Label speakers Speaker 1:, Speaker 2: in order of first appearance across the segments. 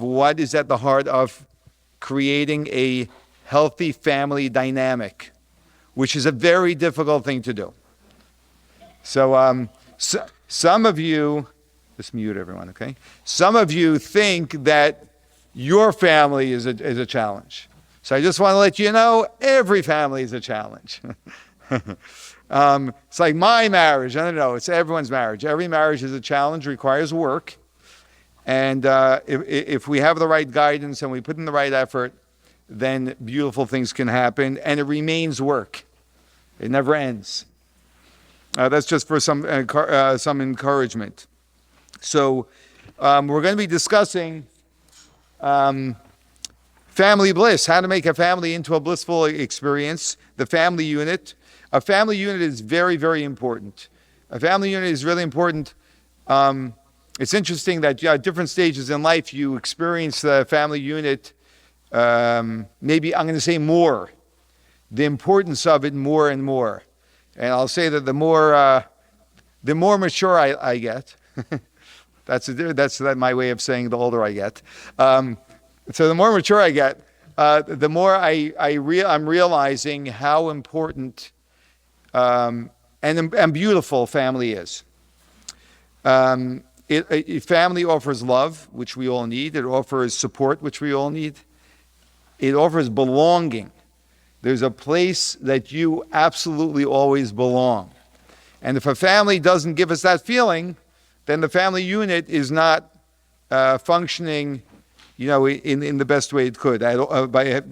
Speaker 1: what is at the heart of creating a healthy family dynamic, which is a very difficult thing to do. So, some of you, just mute everyone, okay? Some of you think that your family is a challenge. So I just want to let you know, every family is a challenge. It's like my marriage. I don't know. It's everyone's marriage. Every marriage is a challenge, requires work. And if we have the right guidance and we put in the right effort, then beautiful things can happen. And it remains work. It never ends. That's just for some encouragement. So we're going to be discussing family bliss, how to make a family into a blissful experience, the family unit. A family unit is very, very important. A family unit is really important. It's interesting that at different stages in life you experience the family unit, maybe I'm going to say more, the importance of it more and more. And I'll say that the more mature I get, that's my way of saying the older I get. So the more mature I get, the more I'm realizing how important and beautiful family is. Family offers love, which we all need. It offers support, which we all need. It offers belonging. There's a place that you absolutely always belong. And if a family doesn't give us that feeling, then the family unit is not functioning, in the best way it could,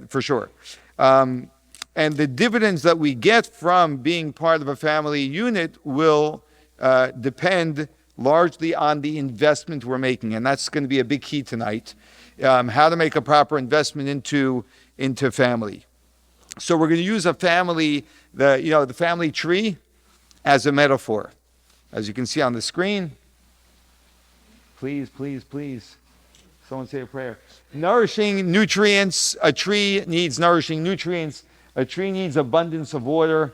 Speaker 1: for sure. And the dividends that we get from being part of a family unit will depend largely on the investment we're making, and that's going to be a big key tonight. How to make a proper investment into family. So we're going to use the family tree as a metaphor, as you can see on the screen. Please, please, please. Someone say a prayer. Nourishing nutrients. A tree needs nourishing nutrients. A tree needs abundance of water.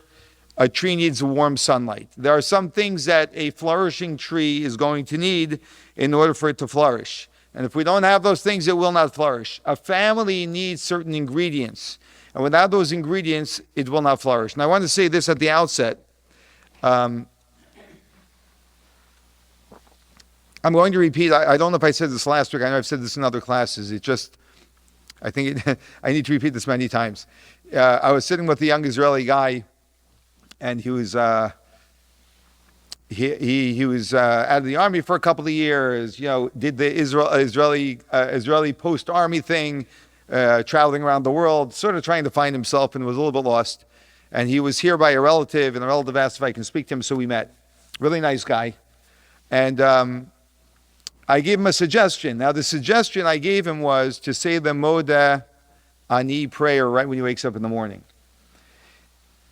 Speaker 1: A tree needs warm sunlight. There are some things that a flourishing tree is going to need in order for it to flourish. And if we don't have those things, it will not flourish. A family needs certain ingredients. And without those ingredients, it will not flourish. And I want to say this at the outset. I'm going to repeat. I don't know if I said this last week. I know I've said this in other classes. I need to repeat this many times. I was sitting with a young Israeli guy, and he was he was out of the army for a couple of years. Did the Israeli post-army thing, traveling around the world, sort of trying to find himself, and was a little bit lost. And he was here by a relative, and the relative asked if I can speak to him, so we met. Really nice guy. And I gave him a suggestion. Now, the suggestion I gave him was to say the Moda Ani prayer right when he wakes up in the morning.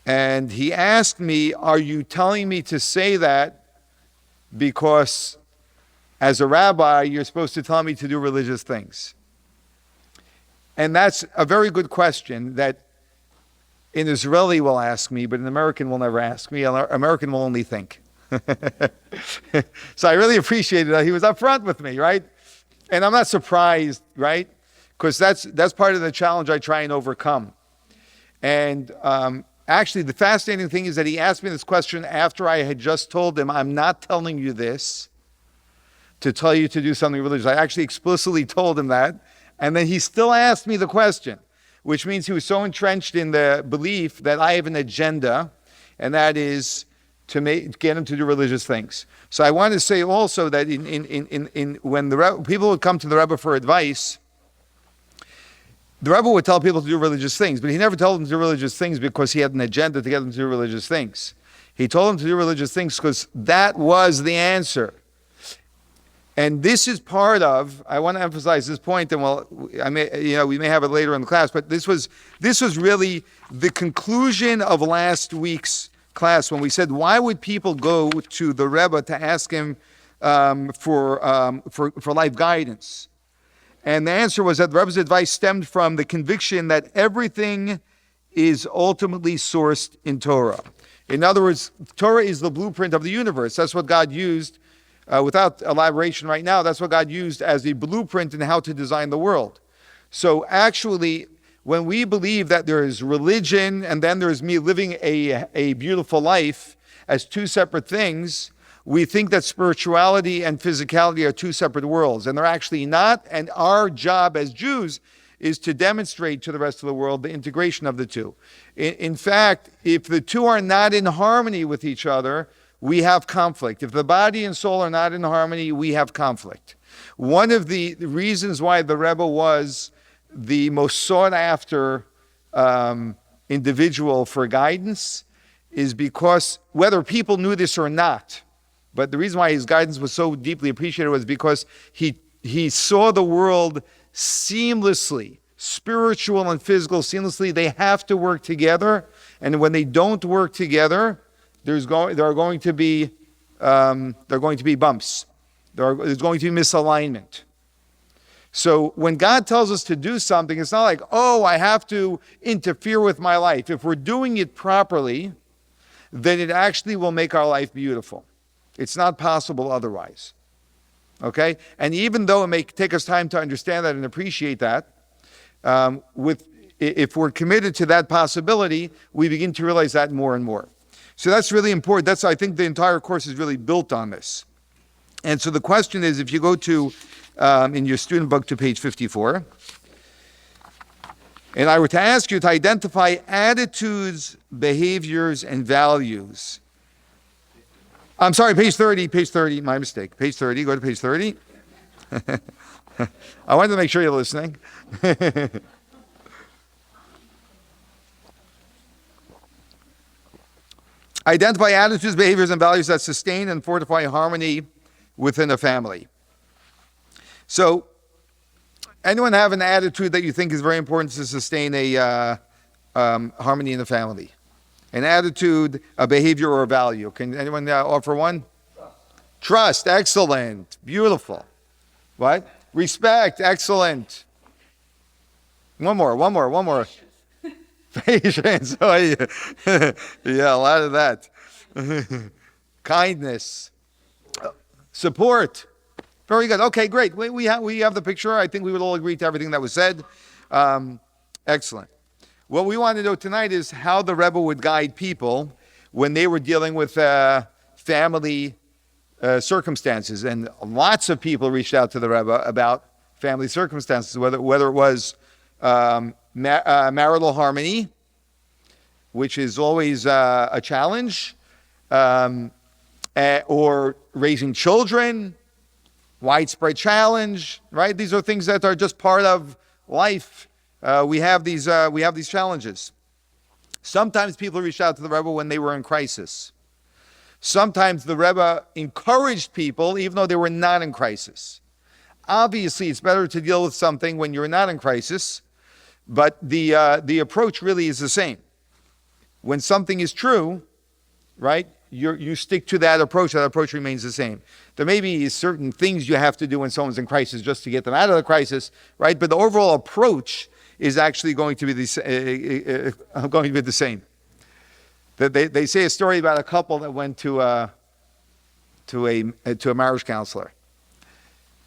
Speaker 1: And he asked me, are you telling me to say that because as a rabbi, you're supposed to tell me to do religious things? And that's a very good question that an Israeli will ask me, but an American will never ask me. An American will only think. So I really appreciated that he was upfront with me, right? And I'm not surprised, right? Because that's part of the challenge I try and overcome. And actually, the fascinating thing is that he asked me this question after I had just told him, I'm not telling you this to tell you to do something religious. I actually explicitly told him that. And then he still asked me the question, which means he was so entrenched in the belief that I have an agenda, and that is to get him to do religious things. So I want to say also that when people would come to the Rebbe for advice, the Rebbe would tell people to do religious things, but he never told them to do religious things because he had an agenda to get them to do religious things. He told them to do religious things because that was the answer. And this is part of, I want to emphasize this point, and we may have it later in the class, but this was really the conclusion of last week's class when we said, why would people go to the Rebbe to ask him for life guidance? And the answer was that the Rebbe's advice stemmed from the conviction that everything is ultimately sourced in Torah. In other words, Torah is the blueprint of the universe. That's what God used without elaboration right now, that's what God used as a blueprint in how to design the world. So actually, when we believe that there is religion and then there's me living a beautiful life as two separate things, we think that spirituality and physicality are two separate worlds, and they're actually not. And our job as Jews is to demonstrate to the rest of the world the integration of the two. In fact, if the two are not in harmony with each other, we have conflict. If the body and soul are not in harmony, we have conflict. One of the reasons why the Rebbe was the most sought after individual for guidance is because, whether people knew this or not, but the reason why his guidance was so deeply appreciated was because he saw the world seamlessly, spiritual and physical seamlessly. They have to work together, and when they don't work together, there are going to be bumps. There's going to be misalignment. So when God tells us to do something, it's not like, oh, I have to interfere with my life. If we're doing it properly, then it actually will make our life beautiful. It's not possible otherwise. Okay? And even though it may take us time to understand that and appreciate that, if we're committed to that possibility, we begin to realize that more and more. So that's really important. I think the entire course is really built on this. And so the question is, if you go to, in your student book to page 54, and I were to ask you to identify attitudes, behaviors, and values. I'm sorry, page 30, my mistake. Page 30, go to page 30. I wanted to make sure you're listening. Identify attitudes, behaviors, and values that sustain and fortify harmony within a family. So, anyone have an attitude that you think is very important to sustain a harmony in the family? An attitude, a behavior, or a value? Can anyone offer one? Trust, excellent, beautiful. What? Respect, excellent. One more. Patience, oh, yeah. Yeah, a lot of that. Kindness, support. Very good. Okay, great. We have the picture. I think we would all agree to everything that was said. Excellent. What we want to know tonight is how the Rebbe would guide people when they were dealing with family circumstances. And lots of people reached out to the Rebbe about family circumstances, whether it was marital harmony, which is always a challenge, or raising children, widespread challenge, right? These are things that are just part of life. We have these challenges. Sometimes people reached out to the Rebbe when they were in crisis. Sometimes the Rebbe encouraged people even though they were not in crisis. Obviously, it's better to deal with something when you're not in crisis, but the approach really is the same. When something is true, right, you stick to that approach. That approach remains the same. There may be certain things you have to do when someone's in crisis just to get them out of the crisis, right? But the overall approach is actually going to be the same. They say a story about a couple that went to a marriage counselor,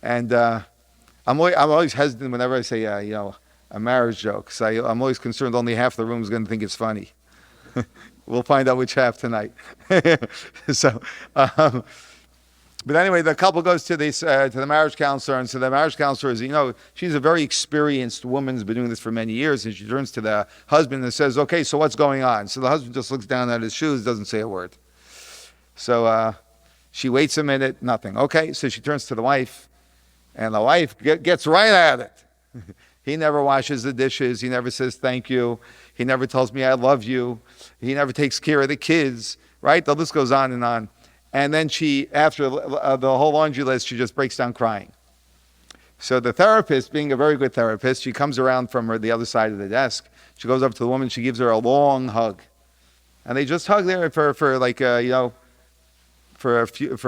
Speaker 1: and I'm always hesitant whenever I say a marriage joke, because I'm always concerned only half the room is going to think it's funny. We'll find out which half tonight. So, but anyway, the couple goes to the marriage counselor, and so the marriage counselor is, she's a very experienced woman, has been doing this for many years, and she turns to the husband and says, okay, so what's going on? So the husband just looks down at his shoes, doesn't say a word. So she waits a minute, nothing. Okay, so she turns to the wife, and the wife gets right at it. He never washes the dishes. He never says thank you. He never tells me I love you. He never takes care of the kids, right? The list goes on. And then she, after the whole laundry list, she just breaks down crying. So the therapist, being a very good therapist, she comes around from the other side of the desk. She goes up to the woman. She gives her a long hug. And they just hug there for a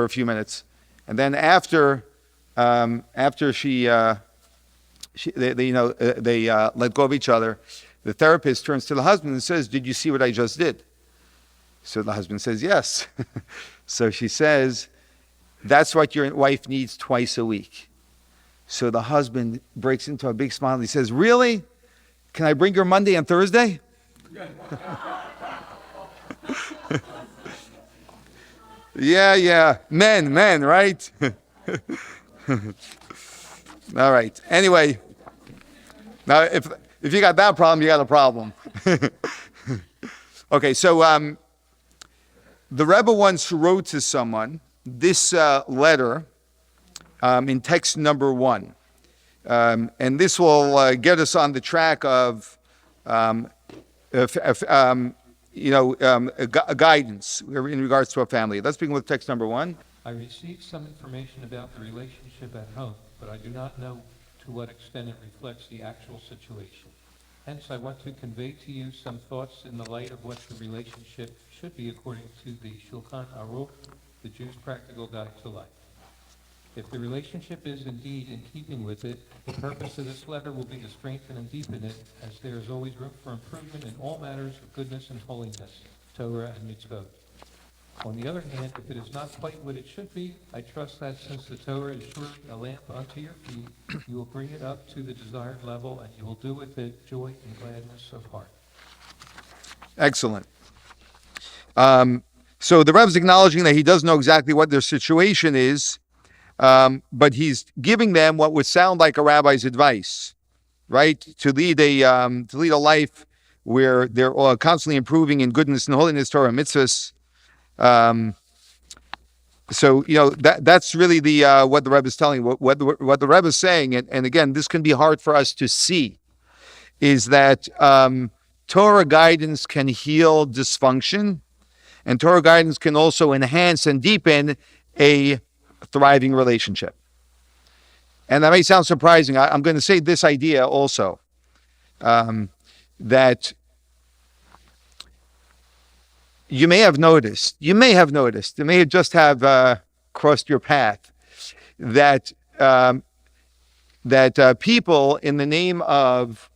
Speaker 1: few minutes. And then after they let go of each other, the therapist turns to the husband and says, did you see what I just did? So the husband says, yes. So she says, That's what your wife needs twice a week. So the husband breaks into a big smile and he says, really? Can I bring her Monday and Thursday? Yeah. Men, right? All right. Anyway, now if you got that problem, you got a problem. Okay, so the Rebbe once wrote to someone this letter in text number 1. And this will get us on the track of guidance in regards to a family. Let's begin with text number 1.
Speaker 2: I received some information about the relationship at home, but I do not know to what extent it reflects the actual situation. Hence, I want to convey to you some thoughts in the light of what the relationship should be according to the Shulchan Aruch, the Jew's practical guide to life. If the relationship is indeed in keeping with it, the purpose of this letter will be to strengthen and deepen it, as there is always room for improvement in all matters of goodness and holiness, Torah and mitzvot. On the other hand, if it is not quite what it should be, I trust that since the Torah is surely a lamp unto your feet, you will bring it up to the desired level, and you will do with it joy and gladness of heart.
Speaker 1: Excellent. So the Rebbe's acknowledging that he doesn't know exactly what their situation is, but he's giving them what would sound like a rabbi's advice, right? To lead a life where they're constantly improving in goodness and holiness, Torah and mitzvahs. So that's really the what the Rebbe is telling. What the Rebbe is saying, and again, this can be hard for us to see, is that Torah guidance can heal dysfunction, and Torah guidance can also enhance and deepen a thriving relationship. And that may sound surprising. I'm going to say this idea also, that you may have noticed, it may have just have crossed your path, that people, in the name of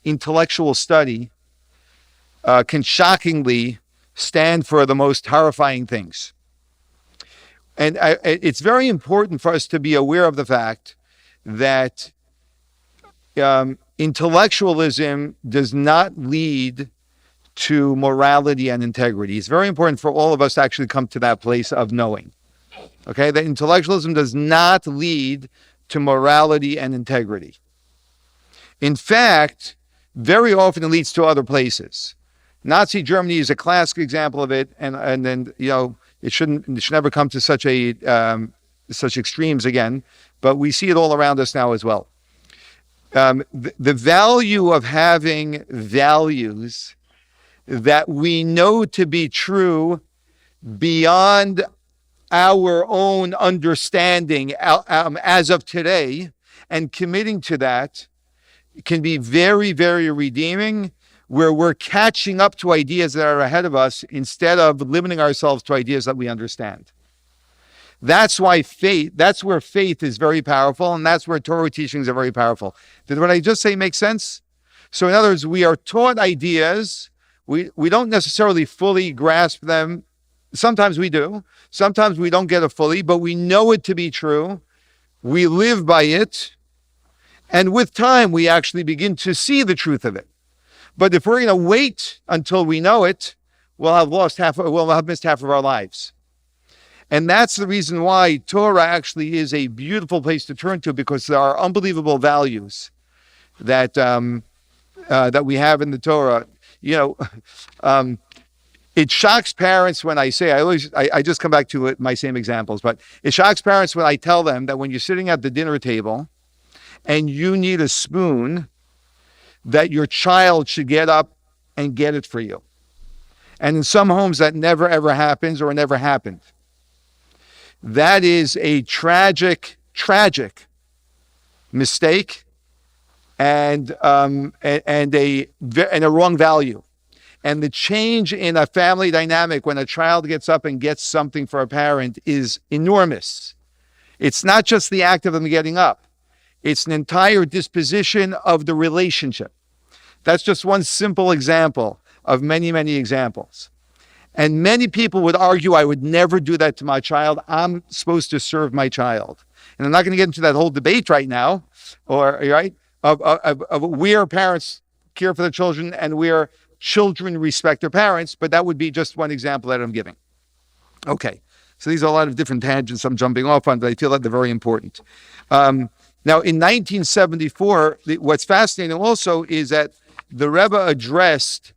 Speaker 1: intellectual study, can shockingly stand for the most horrifying things. And it's very important for us to be aware of the fact that intellectualism does not lead to morality and integrity. It's very important for all of us to actually come to that place of knowing. Okay, that intellectualism does not lead to morality and integrity. In fact, very often it leads to other places. Nazi Germany is a classic example of it, and then it should never come to such extremes again. But we see it all around us now as well. The value of having values that we know to be true beyond our own understanding as of today, and committing to that can be very, very redeeming, where we're catching up to ideas that are ahead of us instead of limiting ourselves to ideas that we understand. That's where faith is very powerful, and that's where Torah teachings are very powerful. Did what I just say make sense? So in other words, we are taught ideas. We don't necessarily fully grasp them. Sometimes we do. Sometimes we don't get it fully, but we know it to be true. We live by it. And with time, we actually begin to see the truth of it. But if we're going to wait until we know it, we'll have missed half of our lives. And that's the reason why Torah actually is a beautiful place to turn to, because there are unbelievable values that we have in the Torah. It shocks parents when I say, I just come back to my same examples, but it shocks parents when I tell them that when you're sitting at the dinner table and you need a spoon, that your child should get up and get it for you. And in some homes that never ever happens, or never happened. That is a tragic mistake and a wrong value. And the change in a family dynamic when a child gets up and gets something for a parent is enormous. It's not just the act of them getting up. It's an entire disposition of the relationship. That's just one simple example of many, many examples. And many people would argue, I would never do that to my child. I'm supposed to serve my child. And I'm not going to get into that whole debate right now, or right, of where parents care for their children and where children respect their parents, but that would be just one example that I'm giving. Okay, so these are a lot of different tangents I'm jumping off on, but I feel that they're very important. Now, in 1974, what's fascinating also is that the Rebbe addressed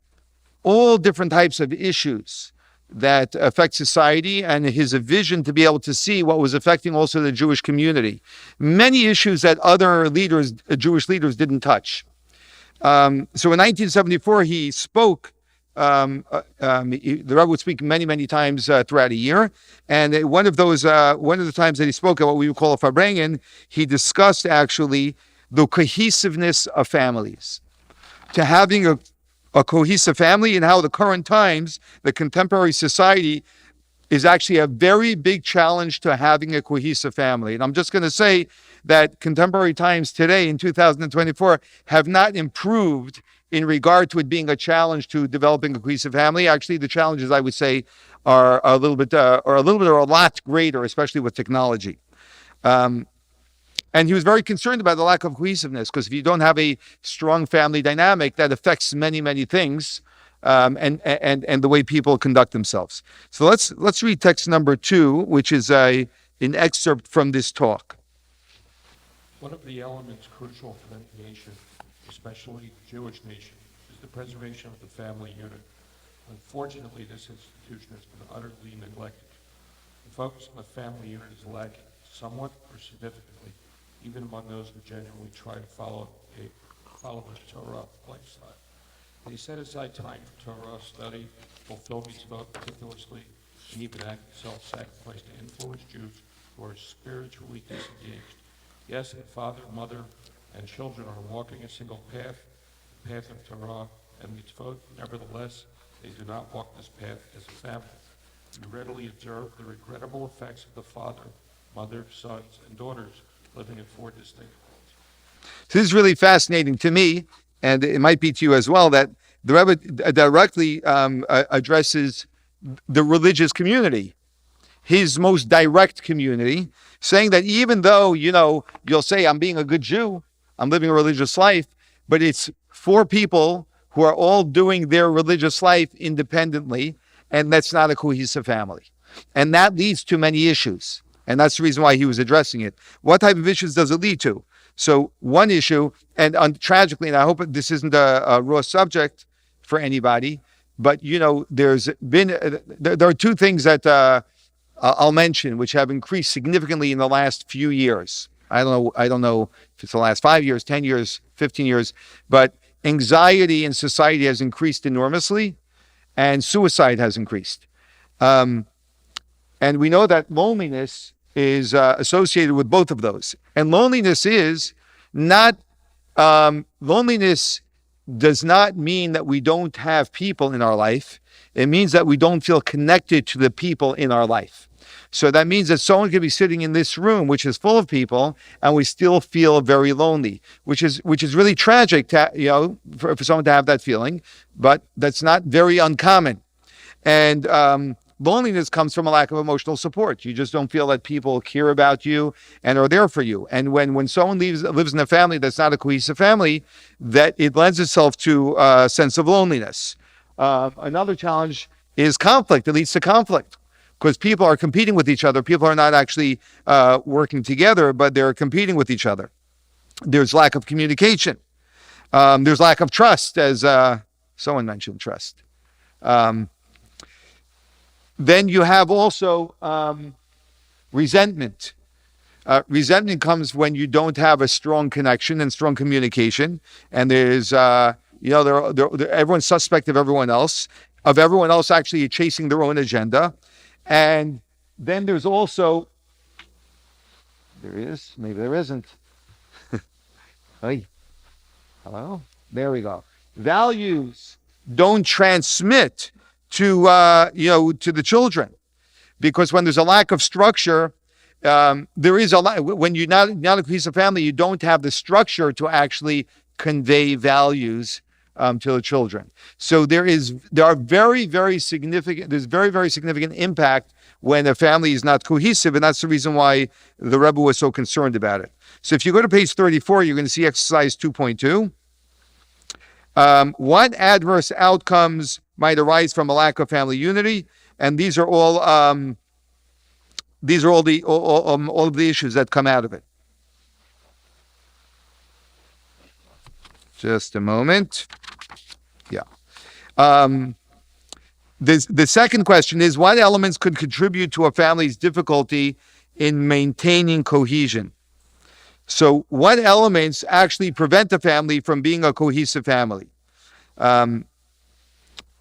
Speaker 1: all different types of issues that affect society, and his vision to be able to see what was affecting also the Jewish community. Many issues that other leaders, Jewish leaders, didn't touch. So in 1974, he spoke. The Rebbe would speak many, many times throughout a year, and one of the times that he spoke at what we would call a Farbrengen, he discussed actually the cohesiveness of families, to having a cohesive family, and how the current times, the contemporary society, is actually a very big challenge to having a cohesive family. And I'm just going to say that contemporary times today in 2024 have not improved in regard to it being a challenge to developing a cohesive family. Actually, the challenges, I would say, are a lot greater, especially with technology. And he was very concerned about the lack of cohesiveness, because if you don't have a strong family dynamic, that affects many, many things, and the way people conduct themselves. So let's read text number 2, which is an excerpt from this talk.
Speaker 3: One of the elements crucial for the nation, especially the Jewish nation, is the preservation of the family unit. Unfortunately, this institution has been utterly neglected. The focus on the family unit is lacking somewhat or significantly, even among those who genuinely try to follow the Torah lifestyle. They set aside time for Torah study, fulfill mitzvot meticulously, and even act self-sacrifice to influence Jews who are spiritually disengaged. Yes, the father, mother, and children are walking a single path, the path of Torah and mitzvot. Nevertheless, they do not walk this path as a family. We readily observe the regrettable effects of the father, mother, sons, and daughters living in 4 distinct homes.
Speaker 1: So this is really fascinating to me, and it might be to you as well, that the Rebbe directly addresses the religious community, his most direct community, saying that even though, you'll say, I'm being a good Jew, I'm living a religious life, but it's 4 people who are all doing their religious life independently, and that's not a cohesive family. And that leads to many issues. And that's the reason why he was addressing it. What type of issues does it lead to? So one issue, and tragically, and I hope this isn't a raw subject for anybody, but there are 2 things that I'll mention which have increased significantly in the last few years. I don't know if it's the last 5 years, 10 years, 15 years, but anxiety in society has increased enormously, and suicide has increased. And we know that loneliness is associated with both of those. And loneliness does not mean that we don't have people in our life. It means that we don't feel connected to the people in our life. So that means that someone could be sitting in this room, which is full of people, and we still feel very lonely, which is really tragic for someone to have that feeling, but that's not very uncommon. And loneliness comes from a lack of emotional support. You just don't feel that people care about you and are there for you. And when someone lives in a family that's not a cohesive family, that it lends itself to a sense of loneliness. Another challenge is conflict. It leads to conflict because people are competing with each other. People are not actually working together, but they're competing with each other. There's lack of communication. There's lack of trust, as someone mentioned trust. Then you have also resentment. Resentment comes when you don't have a strong connection and strong communication, and there's everyone's suspect of everyone else actually chasing their own agenda. And then there's also, there is, maybe there isn't. Hey, hello, there we go. Values don't transmit to the children, because when there's a lack of structure, there is a lot. When you're not a cohesive family, you don't have the structure to actually convey values to the children. So there's very, very significant impact when a family is not cohesive, and that's the reason why the Rebbe was so concerned about it. So if you go to page 34, you're going to see exercise 2.2. What adverse outcomes might arise from a lack of family unity? And these are all of the issues that come out of it. Just a moment. Yeah. The second question is, what elements could contribute to a family's difficulty in maintaining cohesion? So what elements actually prevent a family from being a cohesive family?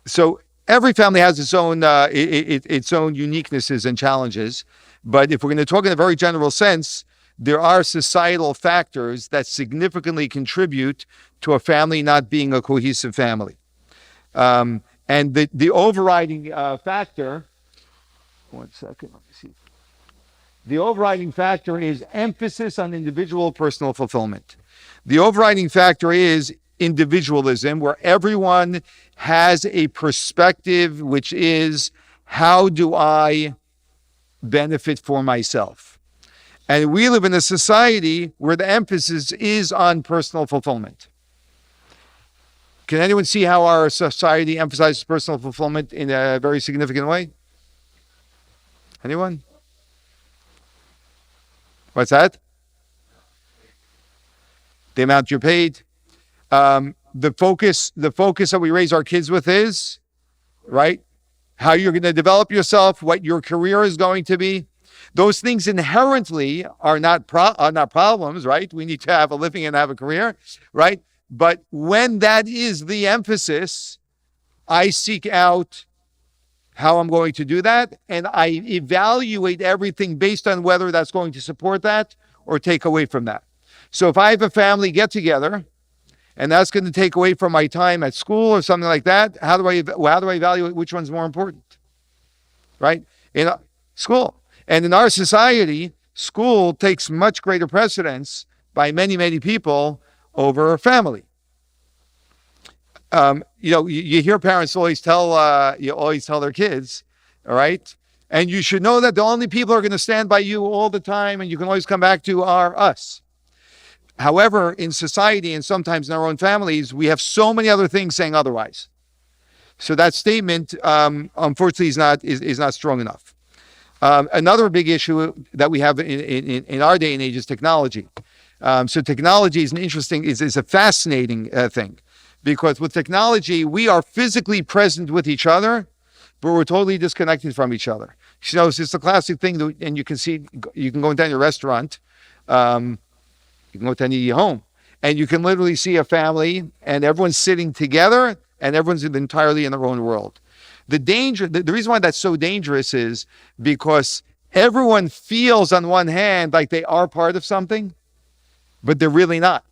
Speaker 1: So every family has its own uniquenesses and challenges. But if we're going to talk in a very general sense, there are societal factors that significantly contribute to a family not being a cohesive family. And the overriding factor, one second, let me see. The overriding factor is emphasis on individual personal fulfillment. The overriding factor is individualism, where everyone has a perspective, which is, how do I benefit for myself? And we live in a society where the emphasis is on personal fulfillment. Can anyone see how our society emphasizes personal fulfillment in a very significant way? Anyone? What's that? The amount you're paid. The focus that we raise our kids with is, right, how you're going to develop yourself, what your career is going to be. Those things inherently are not problems, right? We need to have a living and have a career, right? But when that is the emphasis, I seek out how I'm going to do that, and I evaluate everything based on whether that's going to support that or take away from that. So if I have a family get together, and that's going to take away from my time at school or something like that, how do I evaluate which one's more important? Right? In school. And in our society, school takes much greater precedence by many, many people over family. You hear parents always tell their kids, all right, and you should know that the only people who are going to stand by you all the time and you can always come back to are us. However, in society and sometimes in our own families, we have so many other things saying otherwise. So that statement, unfortunately, is not strong enough. Another big issue that we have in our day and age is technology. So technology is a fascinating thing, because with technology, we are physically present with each other, but we're totally disconnected from each other. You know, it's just a classic thing that, and you can go down your restaurant, you can go to any home, and you can literally see a family, and everyone's sitting together, and everyone's entirely in their own world. The reason why that's so dangerous is because everyone feels on one hand like they are part of something, but they're really not,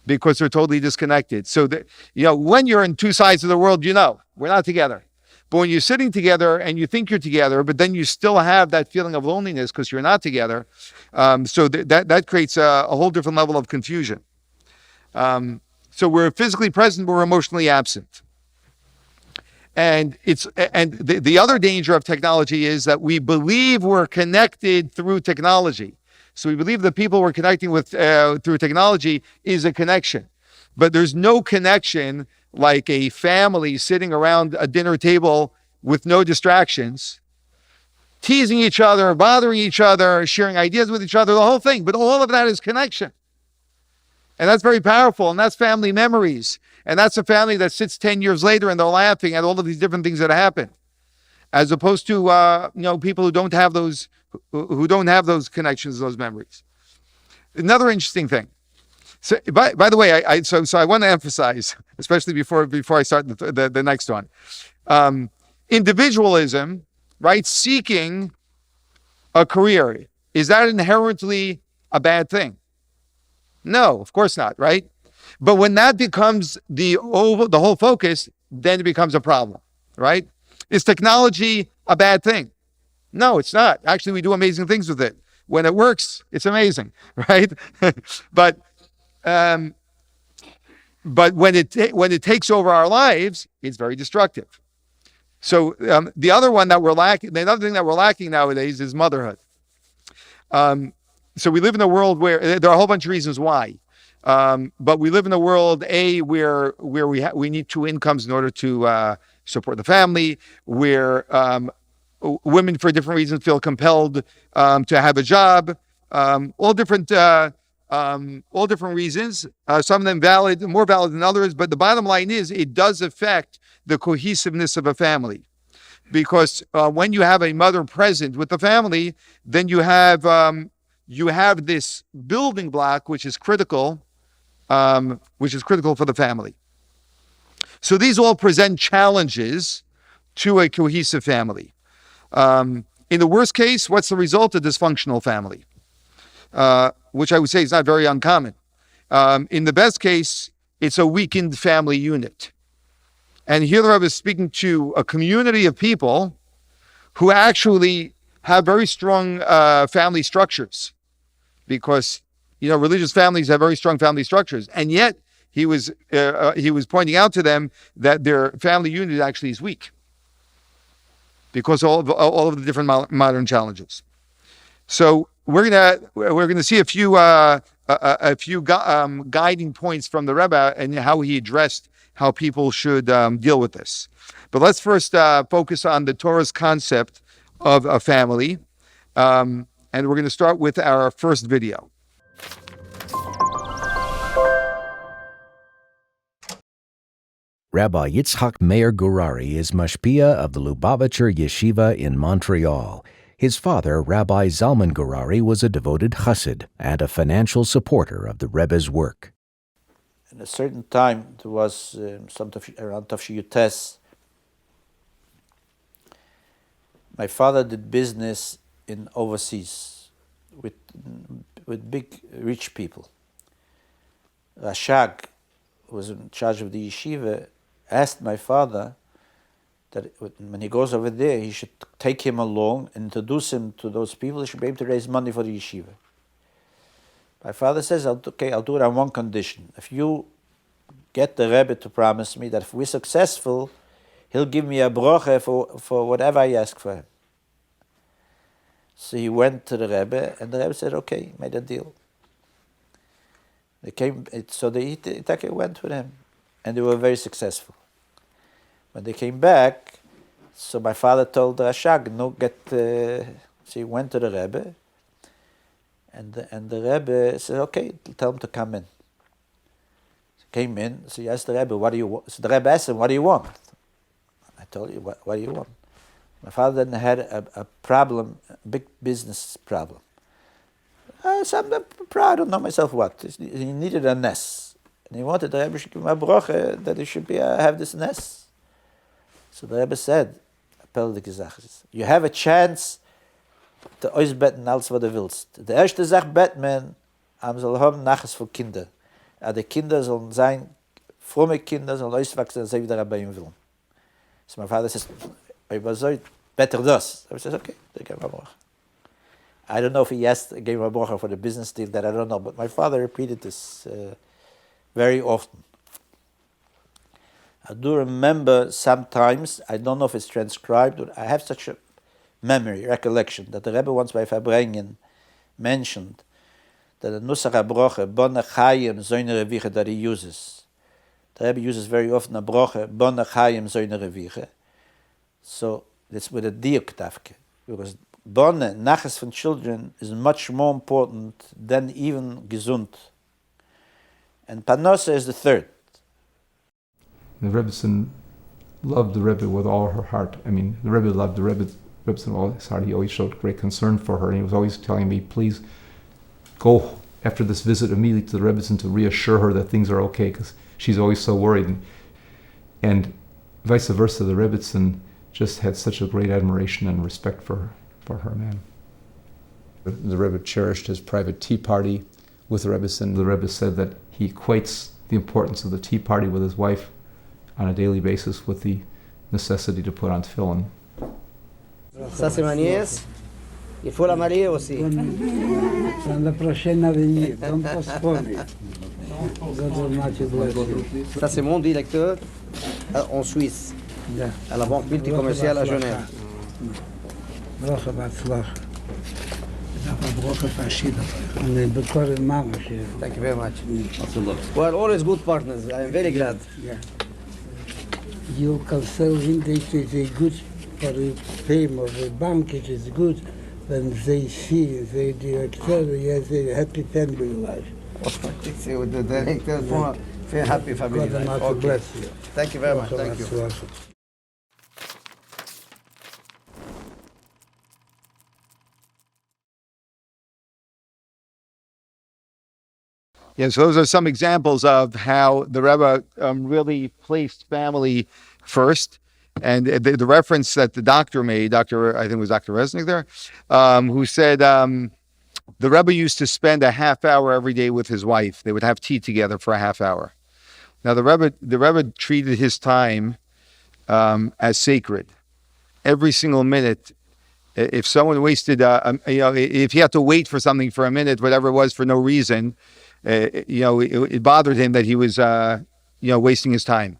Speaker 1: because they're totally disconnected. So when you're in two sides of the world, we're not together. But when you're sitting together and you think you're together, but then you still have that feeling of loneliness because you're not together, so that creates a whole different level of confusion. So we're physically present, but we're emotionally absent. And the other danger of technology is that we believe we're connected through technology. So we believe the people we're connecting with through technology is a connection. But there's no connection like a family sitting around a dinner table with no distractions, teasing each other, bothering each other, sharing ideas with each other, the whole thing. But all of that is connection. And that's very powerful, and that's family memories. And that's a family that sits 10 years later and they're laughing at all of these different things that happen. As opposed to people who don't have those connections, those memories. Another interesting thing. So, by the way, I want to emphasize, especially before I start the next one, individualism, right? Seeking a career, is that inherently a bad thing? No, of course not, right? But when that becomes the whole focus, then it becomes a problem, right? Is technology a bad thing? No, it's not. Actually, we do amazing things with it. When it works, it's amazing, right? But but when it takes over our lives, it's very destructive. So the other thing that we're lacking nowadays is motherhood. So we live in a world where there are a whole bunch of reasons why, but we live in a world where we need two incomes in order to support the family, where women for different reasons feel compelled to have a job, all different reasons. Some of them more valid than others, but the bottom line is it does affect the cohesiveness of a family. Because when you have a mother present with the family, then you have this building block which is critical for the family. So these all present challenges to a cohesive family. In the worst case, what's the result? A dysfunctional family, which I would say is not very uncommon. In the best case, it's a weakened family unit. And here the Rebbe is speaking to a community of people who actually have very strong family structures, because religious families have very strong family structures, and yet he was pointing out to them that their family unit actually is weak because all of the different modern challenges. So we're gonna see a few guiding points from the Rebbe and how he addressed how people should deal with this. But let's first focus on the Torah's concept of a family. And we're going to start with our first video.
Speaker 4: Rabbi Yitzhak Meir Gurari is Mashpia of the Lubavitcher Yeshiva in Montreal. His father, Rabbi Zalman Gurari, was a devoted chassid and a financial supporter of the Rebbe's work.
Speaker 5: At a certain time, there was around Tafshi Yutes. My father did business in overseas with big rich people. Rashag, who was in charge of the yeshiva, asked my father that when he goes over there, he should take him along and introduce him to those people. He should be able to raise money for the yeshiva. My father says, I'll do it on one condition. If you get the Rebbe to promise me that if we're successful, he'll give me a broche for whatever I ask for him. So he went to the Rebbe, and the Rebbe said, okay, made a deal. The Itake went with him, and they were very successful. When they came back, so my father told Rashag, so he went to the Rebbe, and the Rebbe said, okay, tell him to come in. So he came in, so he asked the Rebbe, what do you want? So the Rebbe asked him, what do you want? I told you, what do you want? My father then had a problem, a big business problem. So I'm proud, I don't know myself what. He needed a nest. And he wanted the Rebbe to give him a broche that he should have this nest. So the Rebbe said, you have a chance to ausbetten alles, was du willst. Die erste Sache bet man, soll haben Nachas für Kinder. Die Kinder sollen sein, fromme Kinder sollen auswachsen, so wie der Rabbi will. So my father says, better this. I says, okay, they gave him a broche. I don't know if he gave him a broche for the business deal, that I don't know, but my father repeated this very often. I do remember sometimes, I don't know if it's transcribed, but I have such a recollection, that the Rebbe once by Fabrengen mentioned that the Nusach HaBroche, Bonach Hayim Zoyne Reviche, that he uses. The Rebbe uses very often a broche, Bonach Hayim Zoyne Reviche. So it's with a diuk tafke, because Bonne, Nachas from children, is much more important than even Gesund. And Panosa is the third.
Speaker 6: The Rebbetzin loved the Rebbe with all her heart. I mean, the Rebbe loved the Rebbetzin with all his heart. He always showed great concern for her. And he was always telling me, please go after this visit immediately to the Rebbetzin to reassure her that things are okay, because she's always so worried. And vice versa, the Rebbetzin just had such a great admiration and respect for her man. The Rebbe cherished his private tea party with the Rebbetzin. The Rebbe said that he equates the importance of the tea party with his wife on a daily basis with the necessity to put on tefillin.
Speaker 7: Il faut la marier aussi.
Speaker 8: La prochaine avenue, don't postpone it. God Almighty bless you.
Speaker 7: Ça, c'est mon directeur en Suisse,
Speaker 8: Yeah.
Speaker 7: à la Banque multicommerciale à Genève.
Speaker 8: ברוך והצלחה. ברוך והשידה. אני בקור מאמה שלי.
Speaker 7: Thank you very much. We are always good partners. I am very glad.
Speaker 8: Yeah. You can sell him, it is a good for the fame of the bank, it is good when they see the director, he has a happy family life.
Speaker 7: C'est le directeur fait un happy family
Speaker 8: God
Speaker 7: life.
Speaker 8: Almighty
Speaker 7: Okay.
Speaker 8: bless you.
Speaker 7: Thank you very much.
Speaker 8: ברוך
Speaker 7: Thank you.
Speaker 8: והצלחה.
Speaker 1: Yes, those are some examples of how the Rebbe really placed family first. And the reference that the doctor made, I think it was Dr. Resnick there, who said the Rebbe used to spend a half hour every day with his wife. They would have tea together for a half hour. Now the Rebbe treated his time as sacred. Every single minute. If someone wasted, if he had to wait for something for a minute, whatever it was, for no reason, it bothered him that he was, wasting his time.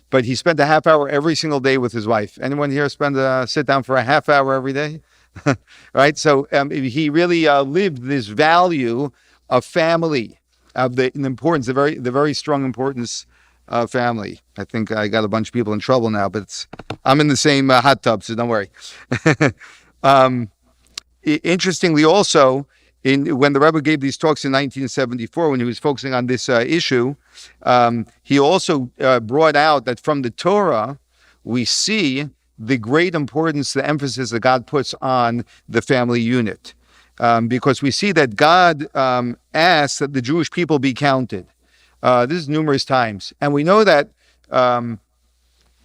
Speaker 1: But he spent a half hour every single day with his wife. Anyone here sit down for a half hour every day? Right? So he really lived this value of family, of the importance, the very strong importance of family. I think I got a bunch of people in trouble now, but I'm in the same hot tub, so don't worry. Interestingly, also, when the Rebbe gave these talks in 1974, when he was focusing on this issue, he also brought out that from the Torah, we see the great importance, the emphasis that God puts on the family unit. Because we see that God asks that the Jewish people be counted. This is numerous times. And we know that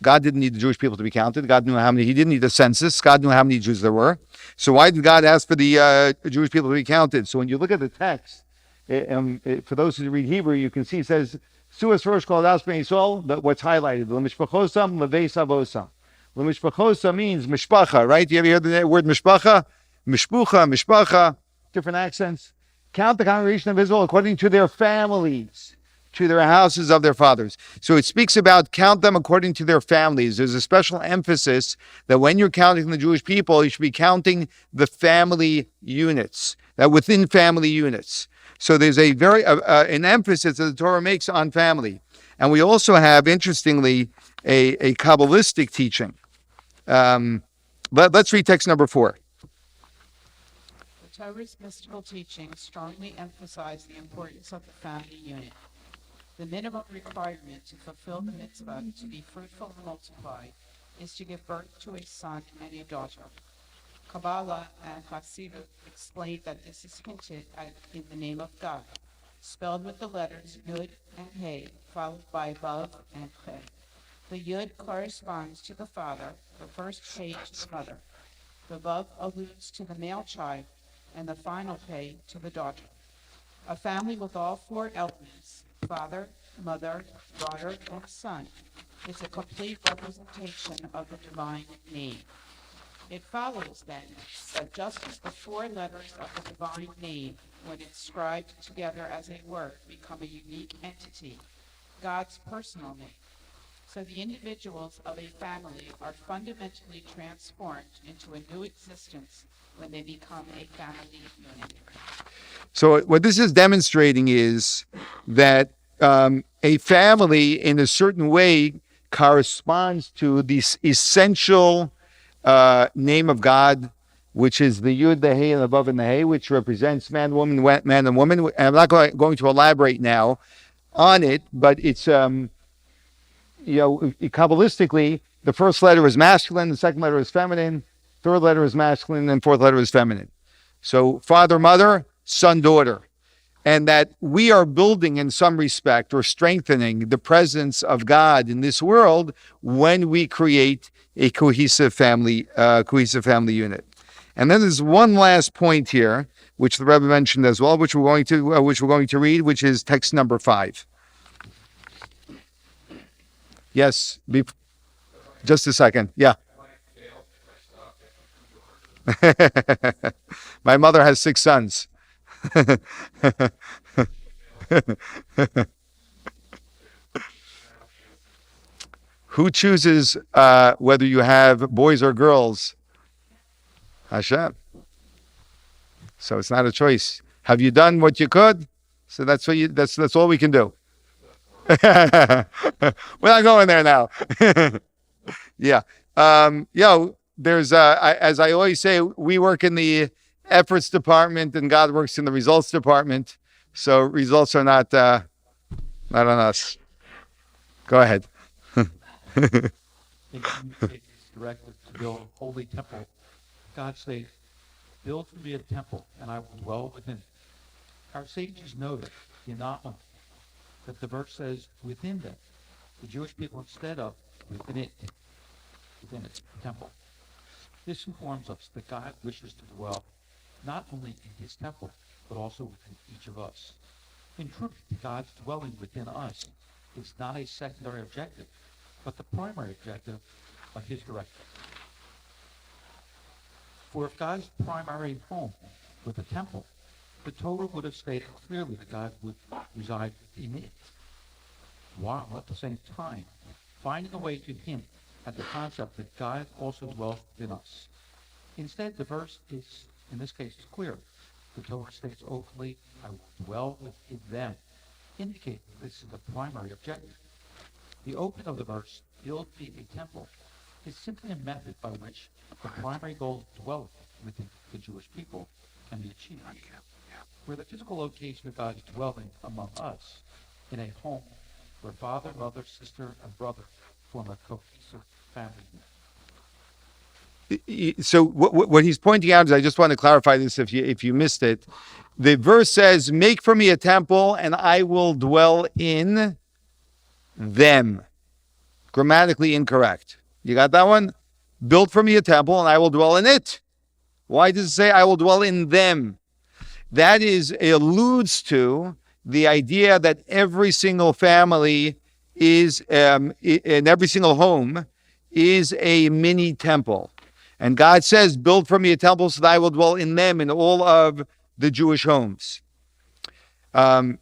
Speaker 1: God didn't need the Jewish people to be counted. God knew how many. He didn't need a census. God knew how many Jews there were. So why did God ask for the Jewish people to be counted? So when you look at the text, for those who read Hebrew, you can see it says, Suas Rosh Kol Adas Bnei Yisrael, what's highlighted, L'mishpachosam Leveis Avosam. L'mishpachosa means mishpacha, right? You ever heard the word mishpacha? Mishpacha, different accents. Count the congregation of Israel according to their families, to their houses of their fathers. So it speaks about count them according to their families. There's a special emphasis that when you're counting the Jewish people, you should be counting the family units, that within family units. So there's a very an emphasis that the Torah makes on family. And we also have, interestingly, a Kabbalistic teaching. Let's read text number 4.
Speaker 9: The Torah's mystical teachings strongly emphasize the importance of the family unit. The minimum requirement to fulfill the mitzvah to be fruitful and multiply is to give birth to a son and a daughter. Kabbalah and Hasidut explain that this is hinted at in the name of God, spelled with the letters Yud and Hey, followed by Vav and Chet. The Yud corresponds to the father, the first Hey to the mother. The Vav alludes to the male child, and the final Hey to the daughter. A family with all 4 elements, father, mother, daughter, and son, is a complete representation of the divine name. It follows, then, that just as the 4 letters of the divine name, when inscribed together as a word, become a unique entity, God's personal name, so the individuals of a family are fundamentally transformed into a new existence when they become a family unit.
Speaker 1: So what this is demonstrating is that a family in a certain way corresponds to this essential name of God, which is the Yud, the Hey, and the Vav and the Hey, which represents man, woman, man, and woman. And I'm not going to elaborate now on it, but it's, Kabbalistically, the first letter is masculine, the second letter is feminine, third letter is masculine, and fourth letter is feminine. So father, mother, son, daughter. And that we are building in some respect or strengthening the presence of God in this world when we create a cohesive family unit. And then there's one last point here, which the Rebbe mentioned as well, which we're going to read, which is text number 5. Yes, just a second. Yeah. My mother has 6 sons. Who chooses whether you have boys or girls? Hashem. So it's not a choice. Have you done what you could? So that's all we can do. We're not going there now. Yeah. There's as I always say, we work in the efforts department and God works in the results department. So results are not on us. Go ahead.
Speaker 2: In communicating his directive to build a holy temple, God says, build for me a temple, and I will dwell within it. Our sages noted the anomaly that the verse says within them, the Jewish people instead of within its temple. This informs us that God wishes to dwell not only in his temple, but also within each of us. In truth, God's dwelling within us is not a secondary objective, but the primary objective of his directive. For if God's primary home were the temple, the Torah would have stated clearly that God would reside in it, while at the same time finding a way to hint at the concept that God also dwells within us. Instead, the verse is, in this case, is clear. The Torah states openly, I will dwell within them, indicating this is the primary objective. The opening of the verse, build me a temple, is simply a method by which the primary goal of dwelling within the Jewish people can be achieved. Where the physical location of God's dwelling among us, in a home where father, mother, sister, and brother form a cohesive family unit.
Speaker 1: So what he's pointing out is, I just want to clarify this if you missed it. The verse says, make for me a temple and I will dwell in them. Grammatically incorrect. You got that one? Build for me a temple and I will dwell in it. Why does it say I will dwell in them? That alludes to the idea that every single family is, in every single home, is a mini temple. And God says, build for me a temple so that I will dwell in them, in all of the Jewish homes. And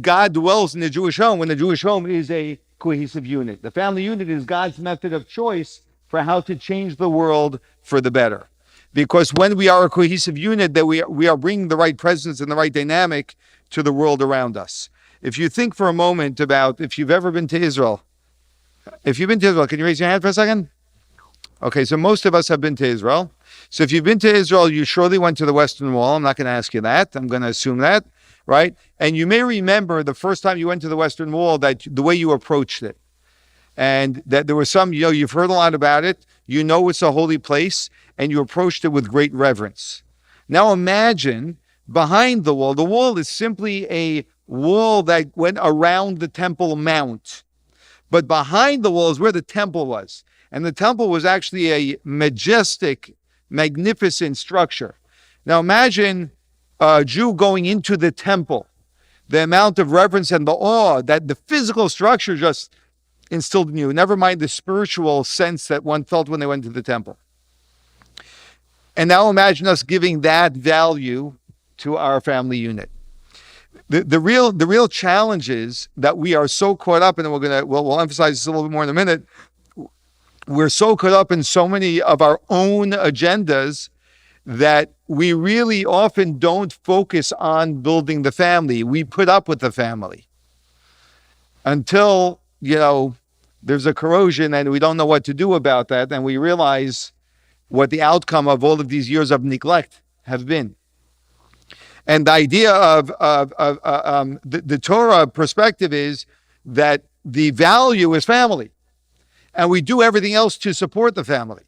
Speaker 1: God dwells in the Jewish home when the Jewish home is a cohesive unit. The family unit is God's method of choice for how to change the world for the better. Because when we are a cohesive unit, that we are bringing the right presence and the right dynamic to the world around us. If you think for a moment about if you've ever been to Israel. If you've been to Israel, can you raise your hand for a second? Okay, so most of us have been to Israel. So if you've been to Israel, you surely went to the Western Wall. I'm not going to ask you that. I'm going to assume that, right? And you may remember the first time you went to the Western Wall, that the way you approached it. And that there was some, you've heard a lot about it. You know it's a holy place, and you approached it with great reverence. Now imagine behind the wall is simply a wall that went around the Temple Mount. But behind the wall is where the temple was. And the temple was actually a majestic, magnificent structure. Now imagine a Jew going into the temple, the amount of reverence and the awe that the physical structure just instilled in you. Never mind the spiritual sense that one felt when they went to the temple. And now imagine us giving that value to our family unit. The real challenge is that we are so caught up, and we'll emphasize this a little bit more in a minute. We're so caught up in so many of our own agendas that we really often don't focus on building the family. We put up with the family until, there's a corrosion and we don't know what to do about that. And we realize what the outcome of all of these years of neglect have been. And the idea of the Torah perspective is that the value is family. And we do everything else to support the family.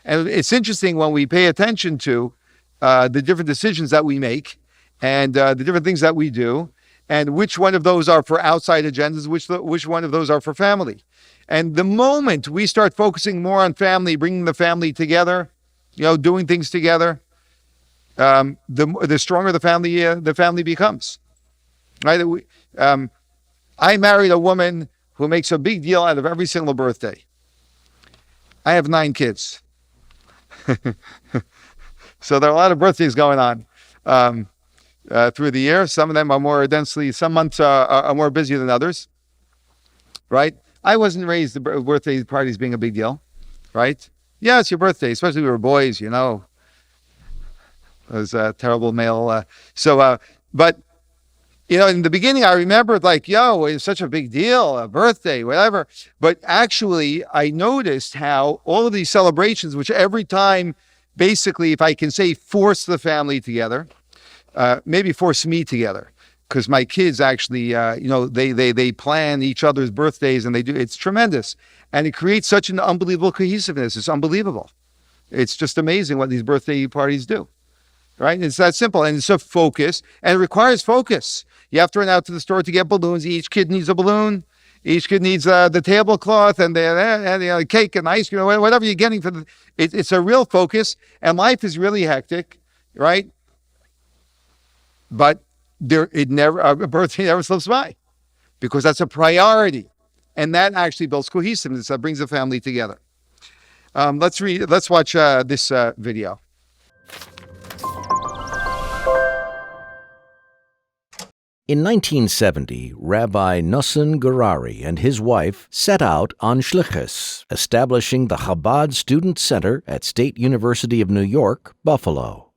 Speaker 1: And it's interesting when we pay attention to the different decisions that we make and the different things that we do, and which one of those are for outside agendas, which one of those are for family. And the moment we start focusing more on family, bringing the family together, doing things together, the stronger the family becomes. Right? I married a woman who makes a big deal out of every single birthday. I have 9 kids. So there are a lot of birthdays going on through the year. Some of them are more densely, some months are more busy than others, right? I wasn't raised the birthday parties being a big deal, right? Yeah, it's your birthday, especially we were boys, you know. Those terrible male. But you know, in the beginning, I remembered like, yo, it's such a big deal, a birthday, whatever. But actually, I noticed how all of these celebrations, which every time, basically, if I can say, force the family together, maybe force me together, because my kids actually, you know, they plan each other's birthdays and they do. It's tremendous, and it creates such an unbelievable cohesiveness. It's unbelievable. It's just amazing what these birthday parties do. Right? It's that simple, and it's a focus, and it requires focus. You have to run out to the store to get balloons. Each kid needs a balloon. Each kid needs the tablecloth and the cake and ice cream, whatever you're getting for the. It's a real focus, and life is really hectic, right? But a birthday never slips by, because that's a priority, and that actually builds cohesiveness. That brings the family together. Let's watch this video.
Speaker 4: In 1970, Rabbi Nosson Gurari and his wife set out on shlichus, establishing the Chabad Student Center at State University of New York, Buffalo.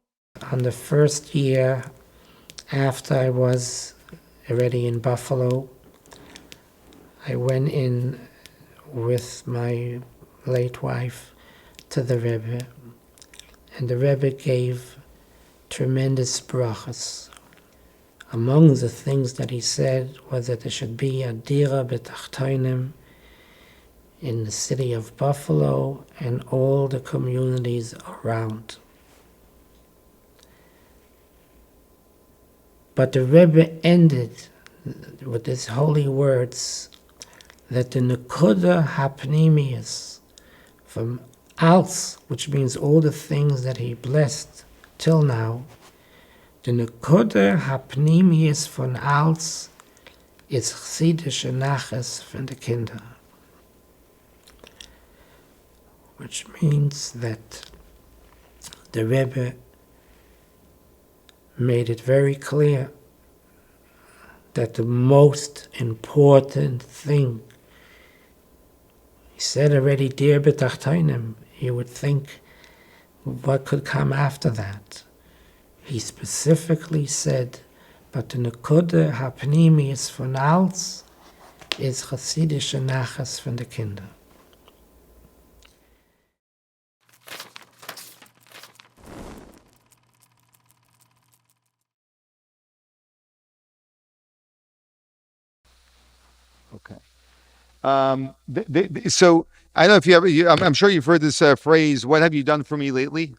Speaker 10: On the first year after I was already in Buffalo, I went in with my late wife to the Rebbe, and the Rebbe gave tremendous brachas. Among the things that he said was that there should be a dira b'tachtonim in the city of Buffalo and all the communities around. But the Rebbe ended with these holy words that the nekuda hapnimius from Alts, which means all the things that he blessed till now, the nekuda hapnimius von Alts is chsidische Naches von the Kinder, which means that the Rebbe made it very clear that the most important thing, he said already, dir b'tachtonim, you would think what could come after that. He specifically said, but the nekuda hapnimius von Alts is chassidische Nachas von the Kinder.
Speaker 1: Okay. So I don't know if you ever, I'm sure you've heard this phrase, what have you done for me lately?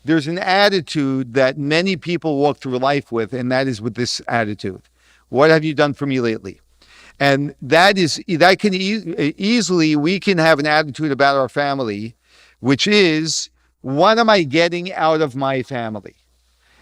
Speaker 1: There's an attitude that many people walk through life with, and that is with this attitude. What have you done for me lately? And that can easily, we can have an attitude about our family, which is, what am I getting out of my family?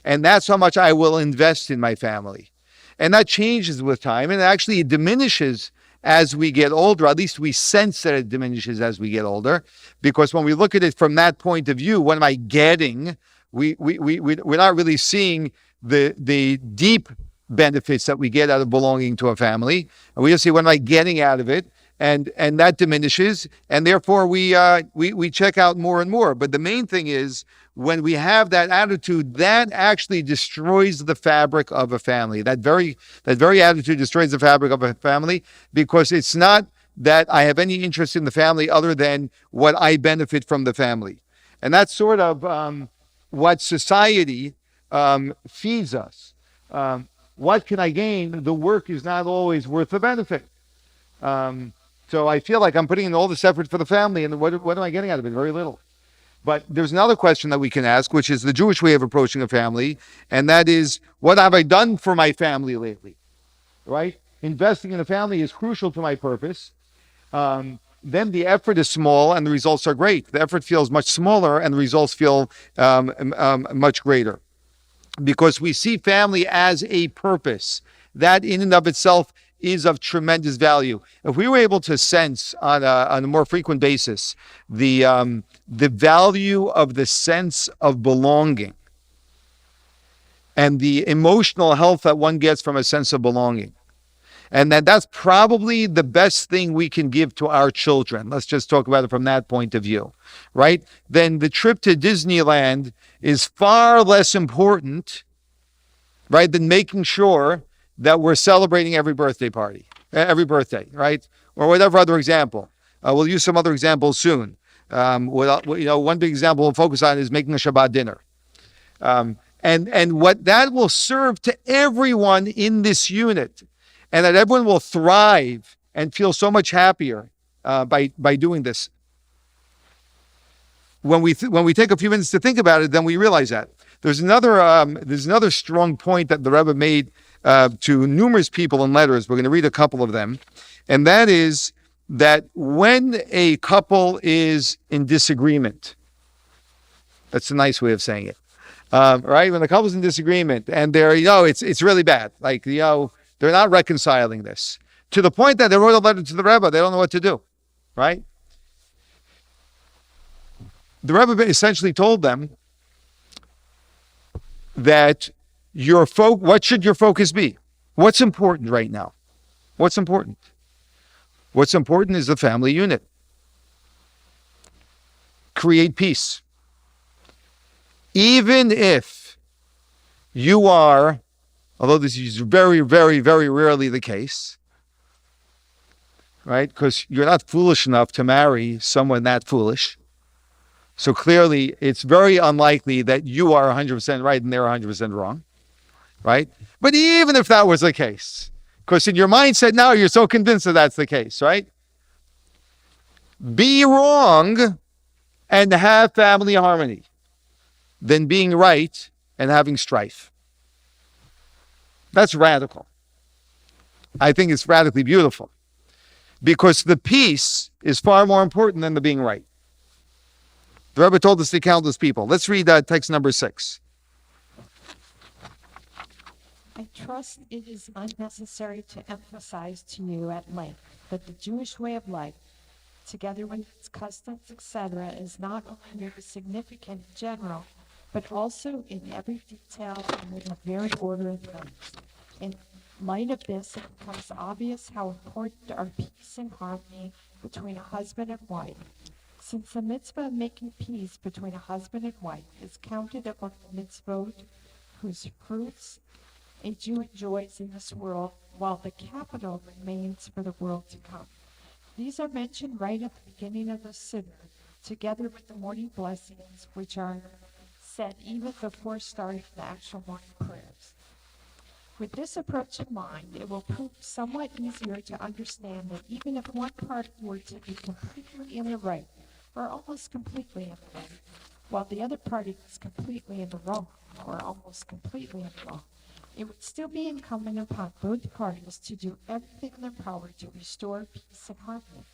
Speaker 1: And that's how much I will invest in my family. And that changes with time, and actually it diminishes as we get older. At least we sense that it diminishes as we get older, because when we look at it from that point of view, what am I getting? We're not really seeing the deep benefits that we get out of belonging to a family, and we just see what am I getting out of it, and that diminishes, and therefore we check out more and more. But the main thing is, when we have that attitude, that actually destroys the fabric of a family. That very attitude destroys the fabric of a family, because it's not that I have any interest in the family other than what I benefit from the family. And that's sort of what society feeds us. What can I gain? The work is not always worth the benefit. So I feel like I'm putting in all this effort for the family, and what am I getting out of it? Very little. But there's another question that we can ask, which is the Jewish way of approaching a family, and that is, what have I done for my family lately? Right? Investing in a family is crucial to my purpose. Then the effort is small and the results are great. The effort feels much smaller and the results feel much greater, because we see family as a purpose. That in and of itself is of tremendous value. If we were able to sense on a more frequent basis the value of the sense of belonging and the emotional health that one gets from a sense of belonging, and that's probably the best thing we can give to our children. Let's just talk about it from that point of view, right? Then the trip to Disneyland is far less important, right, than making sure that we're celebrating every birthday party, every birthday, right? Or whatever other example. We'll use some other examples soon. One big example we'll focus on is making a Shabbat dinner. And what that will serve to everyone in this unit, and that everyone will thrive and feel so much happier by doing this. When we take a few minutes to think about it, then we realize that. There's another strong point that the Rebbe made to numerous people in letters. We're going to read a couple of them, and that is that when a couple is in disagreement, that's a nice way of saying it, right? When the couple's in disagreement and they're, it's really bad. Like, they're not reconciling this to the point that they wrote a letter to the Rebbe. They don't know what to do, right? The Rebbe essentially told them that what should your focus be? What's important right now? What's important? What's important is the family unit. Create peace. Even if you are, although this is very, very, very rarely the case, right? Because you're not foolish enough to marry someone that foolish. So clearly, it's very unlikely that you are 100% right and they're 100% wrong, right? But even if that was the case, because in your mindset now, you're so convinced that that's the case, right? Be wrong and have family harmony than being right and having strife. That's radical. I think it's radically beautiful because the peace is far more important than the being right. The Rebbe told this to countless people. Let's read text number 6.
Speaker 11: I trust it is unnecessary to emphasize to you at length that the Jewish way of life, together with its customs, etc., is not only very significant in general, but also in every detail and in the very order of things. In light of this, it becomes obvious how important are peace and harmony between a husband and wife. Since the mitzvah of making peace between a husband and wife is counted among the mitzvot whose fruits a Jew enjoys in this world, while the capital remains for the world to come. These are mentioned right at the beginning of the Siddur, together with the morning blessings, which are said even before starting the actual morning prayers. With this approach in mind, it will prove somewhat easier to understand that even if one party were to be completely in the right, or almost completely in the right, while the other party is completely in the wrong, or almost completely in the wrong, it would still be incumbent upon both parties to do everything in their power to restore peace and harmony.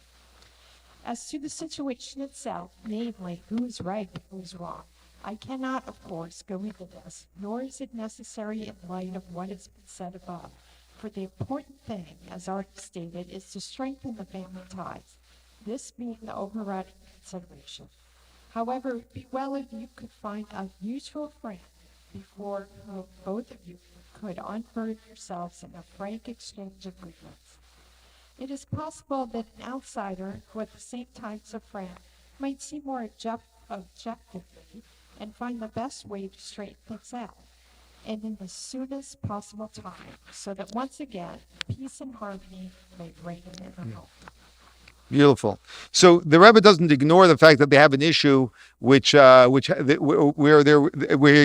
Speaker 11: As to the situation itself, namely who is right and who is wrong, I cannot, of course, go into this, nor is it necessary in light of what has been said above, for the important thing, as already stated, is to strengthen the family ties, this being the overriding consideration. However, it would be well if you could find a mutual friend before whom both of you could unburden yourselves in a frank exchange of greetings. It is possible that an outsider, who at the same time is a friend, might see more objectively and find the best way to straighten things out, and in the soonest possible time, so that once again, peace and harmony may reign in the home.
Speaker 1: Beautiful. So the Rebbe doesn't ignore the fact that they have an issue where he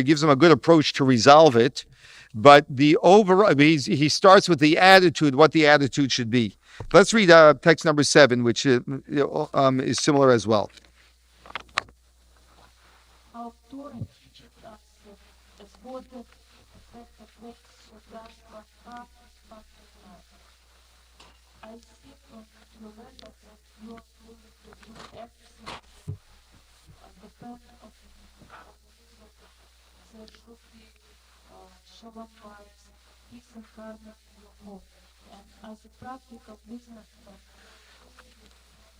Speaker 1: gives them a good approach to resolve it, but he starts with the attitude, what the attitude should be. Let's read text number 7, which is similar as well.
Speaker 11: Shalom lives, peace and harmony in your home, and as a practical businessman,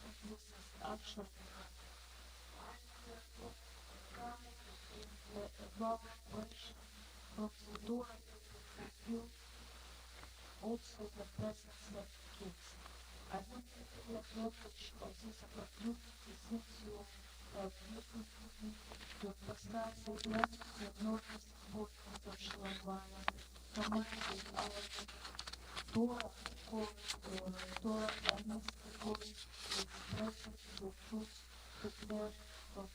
Speaker 11: this is actually the above question of the door to fulfill also the presence of kids. I want to take advantage of this opportunity since you have given me to emphasize again the enormous importance of Shalom, commanding our Torah course or Torah amnesty course is present to truth declared from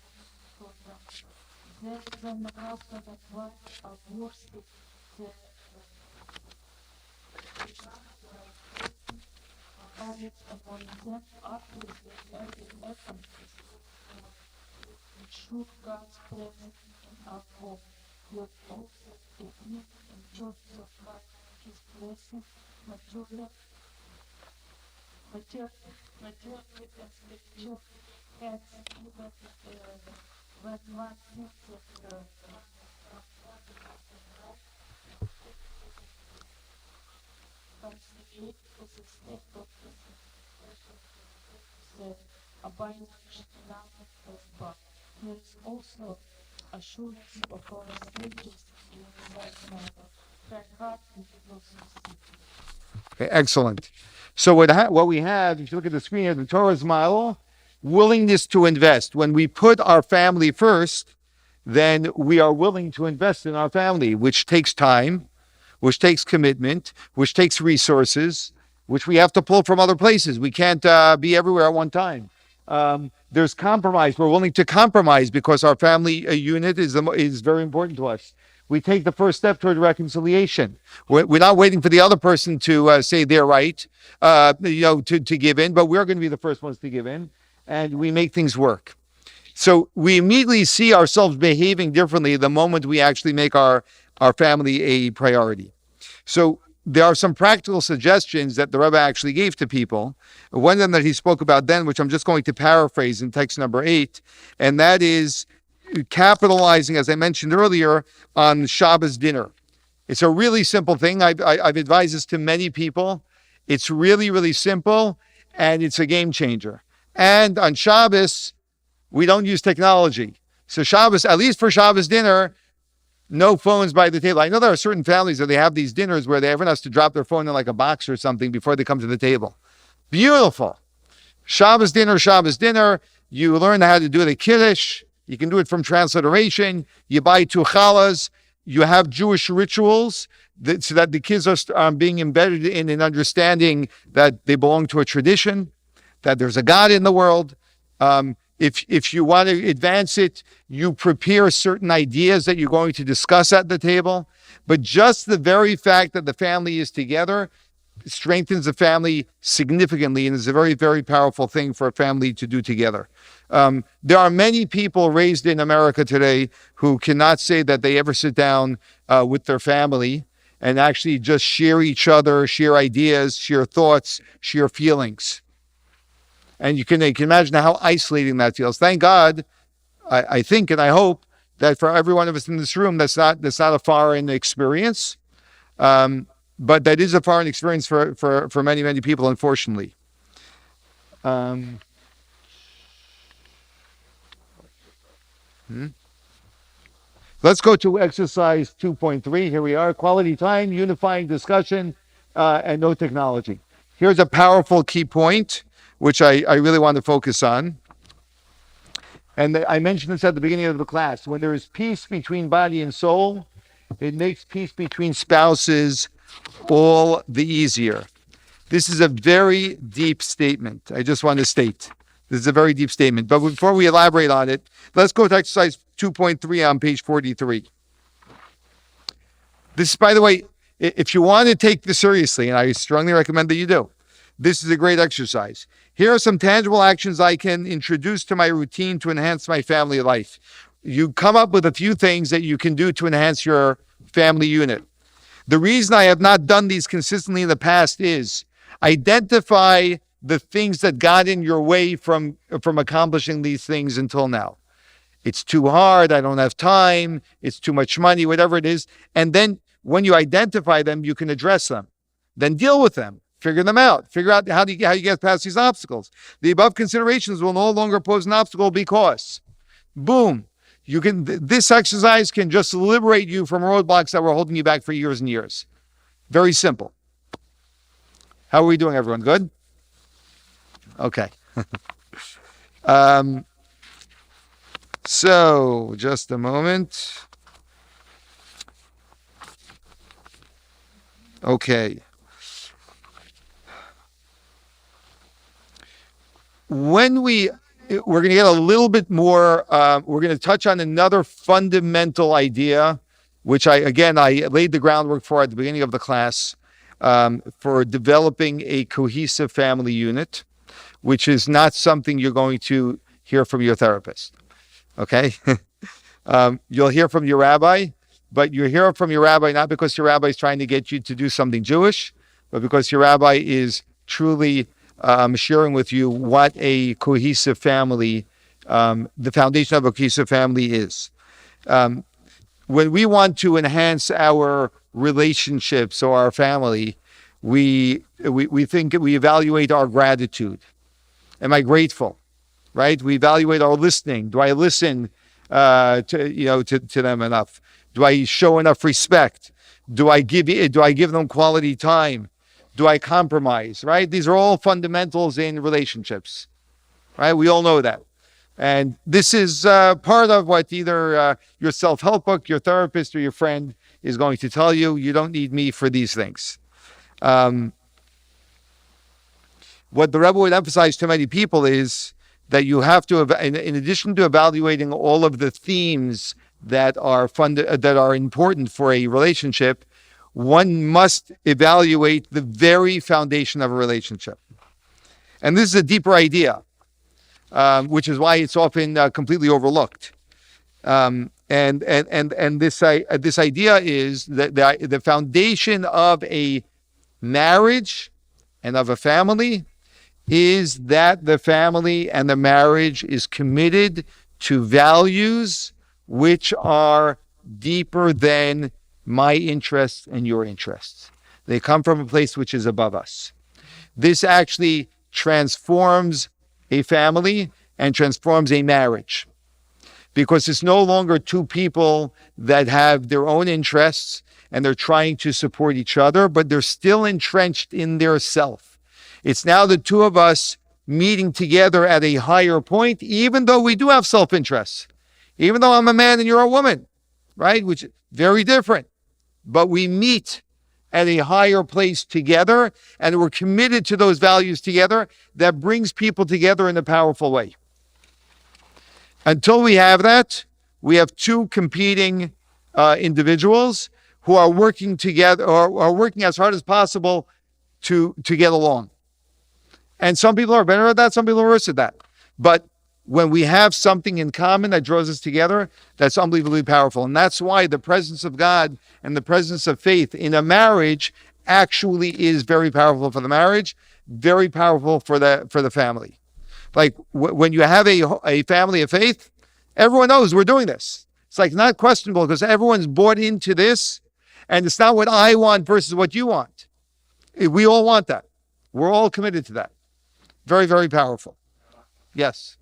Speaker 11: them. There is an husband and wife of worship the added upon them obviously every emphasis ensure God's presence in our home, yet also it means in terms of God, His blessing, material and spiritual has even when one thinks that conciliate with the state of the abiding dynamic of God. There is also assurance of our status in that matter. That God will succeed.
Speaker 1: Okay, excellent. So what we have, if you look at the screen here, the Torah's model, willingness to invest. When we put our family first, then we are willing to invest in our family, which takes time, which takes commitment, which takes resources, which we have to pull from other places. We can't be everywhere at one time. There's compromise. We're willing to compromise because our family unit is very important to us. We take the first step toward reconciliation. We're not waiting for the other person to say they're right, to give in, but we're going to be the first ones to give in, and we make things work. So we immediately see ourselves behaving differently the moment we actually make our family a priority. So there are some practical suggestions that the Rebbe actually gave to people. One of them that he spoke about then, which I'm just going to paraphrase in text number 8, and that is capitalizing, as I mentioned earlier, on Shabbos dinner. It's a really simple thing. I've advised this to many people. It's really, really simple, and it's a game changer. And on Shabbos, we don't use technology. So Shabbos, at least for Shabbos dinner, no phones by the table. I know there are certain families where they have these dinners where everyone has to drop their phone in like a box or something before they come to the table. Beautiful. Shabbos dinner. You learn how to do the Kiddush. You can do it from transliteration. You buy 2 challahs. You have Jewish rituals so that the kids are being embedded in an understanding that they belong to a tradition, that there's a God in the world. If you want to advance it, you prepare certain ideas that you're going to discuss at the table. But just the very fact that the family is together strengthens the family significantly and is a very, very powerful thing for a family to do together. There are many people raised in America today who cannot say that they ever sit down with their family and actually just share each other, share ideas, share thoughts, share feelings. And you can imagine how isolating that feels. Thank God, I think and I hope that for every one of us in this room, that's not a foreign experience. But that is a foreign experience for many, many people, unfortunately. Let's go to exercise 2.3. Here we are. Quality time, unifying discussion, and no technology. Here's a powerful key point, which I really want to focus on. And I mentioned this at the beginning of the class. When there is peace between body and soul, it makes peace between spouses all the easier. This is a very deep statement. I just want to state. This is a very deep statement. But before we elaborate on it, let's go to exercise 2.3 on page 43. This, by the way, if you want to take this seriously, and I strongly recommend that you do, this is a great exercise. Here are some tangible actions I can introduce to my routine to enhance my family life. You come up with a few things that you can do to enhance your family unit. The reason I have not done these consistently in the past is identify the things that got in your way from accomplishing these things until now. It's too hard, I don't have time, it's too much money, whatever it is. And then when you identify them, you can address them. Then deal with them. Figure them out. Figure out how you get past these obstacles. The above considerations will no longer pose an obstacle because, boom, this exercise can just liberate you from roadblocks that were holding you back for years and years. Very simple. How are we doing, everyone? Good? Okay. So, just a moment. Okay. We're going to get a little bit more, we're going to touch on another fundamental idea, which I laid the groundwork for at the beginning of the class, for developing a cohesive family unit, which is not something you're going to hear from your therapist. Okay? You'll hear from your rabbi, but you hear from your rabbi not because your rabbi is trying to get you to do something Jewish, but because your rabbi is truly sharing with you what a cohesive family, the foundation of a cohesive family is. When we want to enhance our relationships or our family, we evaluate our gratitude. Am I grateful? Right? We evaluate our listening. Do I listen to them enough? Do I show enough respect? Do I give them quality time? Do I compromise? Right? These are all fundamentals in relationships. Right? We all know that. And this is part of what either your self-help book, your therapist, or your friend is going to tell you. You don't need me for these things. What the Rebbe would emphasize to many people is that you have to, in addition to evaluating all of the themes that are important for a relationship, one must evaluate the very foundation of a relationship. And this is a deeper idea, which is why it's often completely overlooked. And this idea is that the foundation of a marriage and of a family is that the family and the marriage is committed to values which are deeper than my interests and your interests. They come from a place which is above us. This actually transforms a family and transforms a marriage, because it's no longer two people that have their own interests and they're trying to support each other, but they're still entrenched in their self. It's now the two of us meeting together at a higher point, even though we do have self-interests. Even though I'm a man and you're a woman, right? Which is very different. But we meet at a higher place together, and we're committed to those values together that brings people together in a powerful way. Until we have that, we have two competing individuals who are working together, or are working as hard as possible to get along. And some people are better at that, some people are worse at that. But when we have something in common that draws us together, that's unbelievably powerful. And that's why the presence of God and the presence of faith in a marriage actually is very powerful for the marriage, very powerful for the family. Like when you have a family of faith, everyone knows we're doing this. It's like not questionable because everyone's bought into this, and it's not what I want versus what you want. We all want that. We're all committed to that. Very, very powerful. Yes.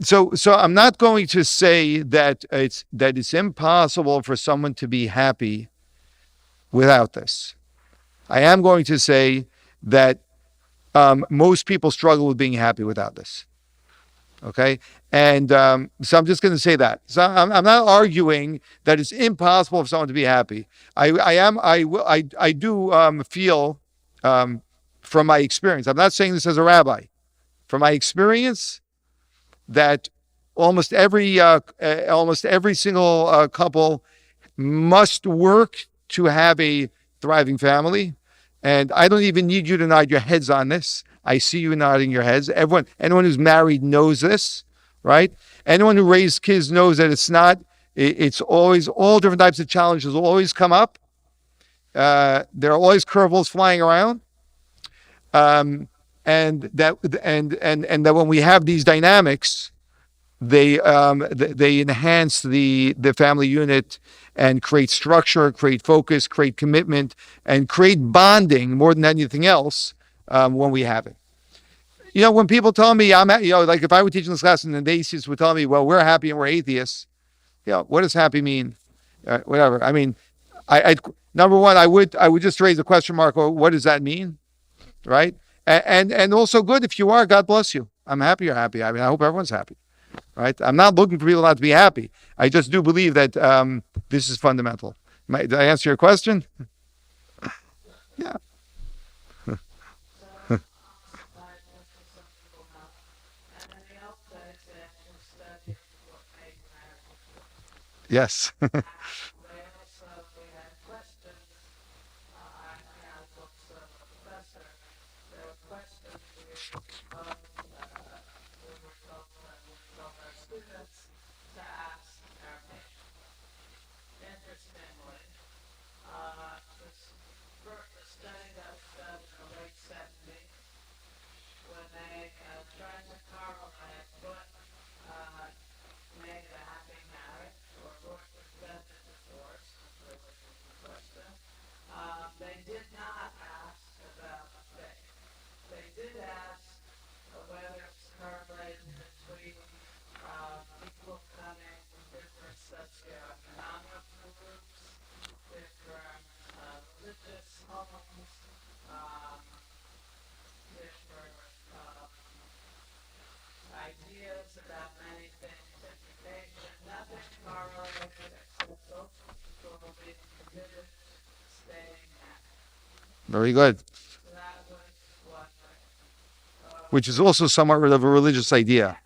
Speaker 1: So I'm not going to say that it's impossible for someone to be happy without this. I am going to say that most people struggle with being happy without this. Okay, and so I'm just going to say that. So I'm not arguing that it's impossible for someone to be happy. I do feel from my experience. I'm not saying this as a rabbi. From my experience, that almost every single couple must work to have a thriving family. And I don't even need you to nod your heads on this. I see you nodding your heads. Anyone who's married knows this, right? Anyone who raised kids knows that it's always, all different types of challenges will always come up. There are always curveballs flying around. And that when we have these dynamics, they enhance the family unit and create structure, create focus, create commitment, and create bonding more than anything else when we have it. When people tell me like if I were teaching this class and the atheists would tell me, well, we're happy and we're atheists. What does happy mean? Whatever. I mean, I number one, I would just raise a question mark. Or what does that mean? Right? And also good if you are. God bless you. I'm happy you're happy. I mean, I hope everyone's happy. Right? I'm not looking for people not to be happy. I just do believe that this is fundamental. Did I answer your question? Yeah. Yes. Very good. Which is also somewhat of a religious idea.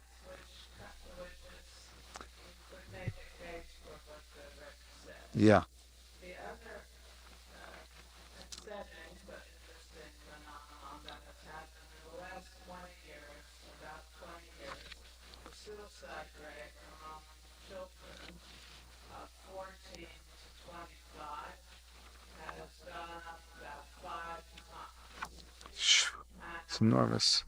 Speaker 1: Yeah. It's enormous.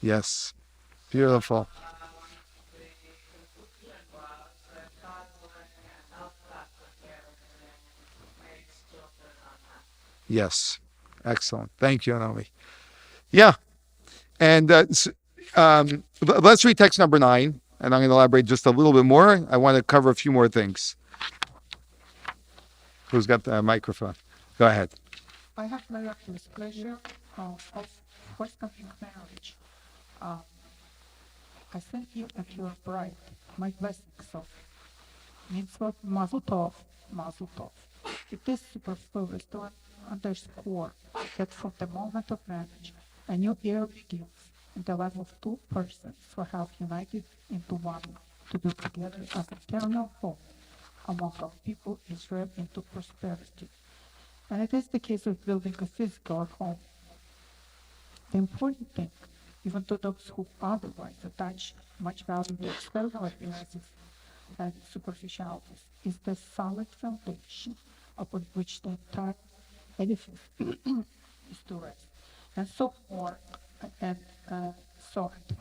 Speaker 1: Yes. Beautiful. Yes. Excellent. Thank you, Naomi. Yeah. And let's read text number 9, and I'm going to elaborate just a little bit more. I want to cover a few more things. Who's got the microphone? Go ahead.
Speaker 12: I have miraculous pleasure of forthcoming marriage. I send you and your bride my blessings of mitzvot mazel tov, mazel tov. It is superfluous to underscore that from the moment of marriage, a new era begins in the life of two persons who have united into one to build together an eternal home among all people Israel into prosperity. And it is the case of building a physical home. The important thing, even to those who otherwise attach much value to external appearances and superficialities, is the solid foundation upon which the entire edifice is to rest. And so and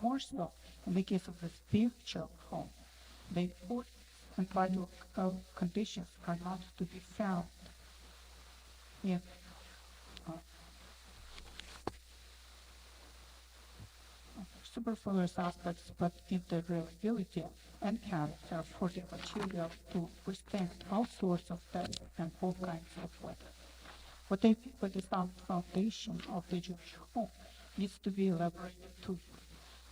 Speaker 12: more so in the case of the spiritual home, the important and vital conditions are not to be found in superfluous aspects, but in the reliability and character for the material to withstand all sorts of depth and all kinds of weather. What I mean by the sound foundation of the Jewish home needs to be elaborated too.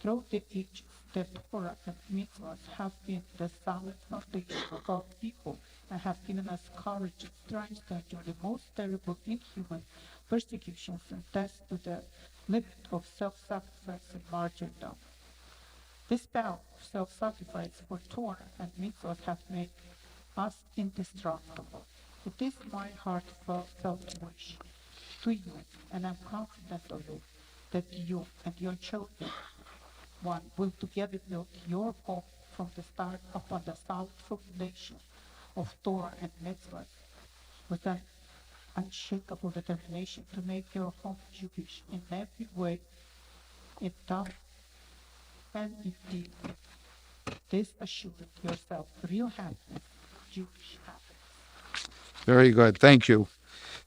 Speaker 12: Throughout the ages, the Torah and mitzvahs have been the solid foundation of our people and have given us courage and strength to endure the most terrible inhuman persecutions and tests to the limit of self-sacrifice and martyrdom. This power of self-sacrifice for Torah and mitzvahs have made us indestructible. It is my heartfelt wish to you, and I'm confident of it, that you and your children, one, will together build your home from the start upon the solid foundation of Torah and mitzvah, with an unshakable determination to make your home Jewish in every way, in thought and in deed. This assures yourself real happiness, Jewish happiness.
Speaker 1: Very good. Thank you.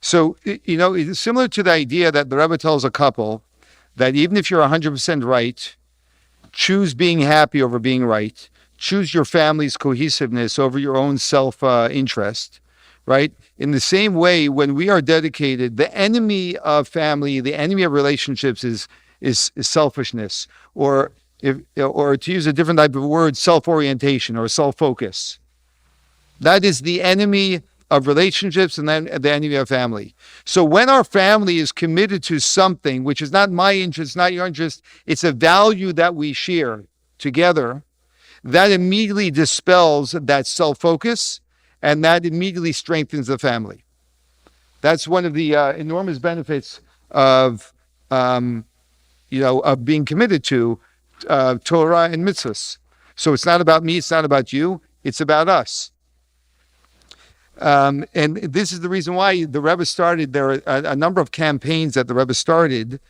Speaker 1: So, it's similar to the idea that the Rebbe tells a couple that even if you're 100% right, choose being happy over being right. Choose your family's cohesiveness over your own self-interest, right? In the same way, when we are dedicated, the enemy of family, the enemy of relationships is selfishness, or to use a different type of word, self-orientation or self-focus. That is the enemy of relationships and then the enemy of family. So when our family is committed to something, which is not my interest, not your interest, it's a value that we share together, that immediately dispels that self-focus, and that immediately strengthens the family. That's one of the enormous benefits of being committed to Torah and mitzvahs. So it's not about me, it's not about you, it's about us. And this is the reason why the Rebbe started. There are a number of campaigns that the Rebbe started.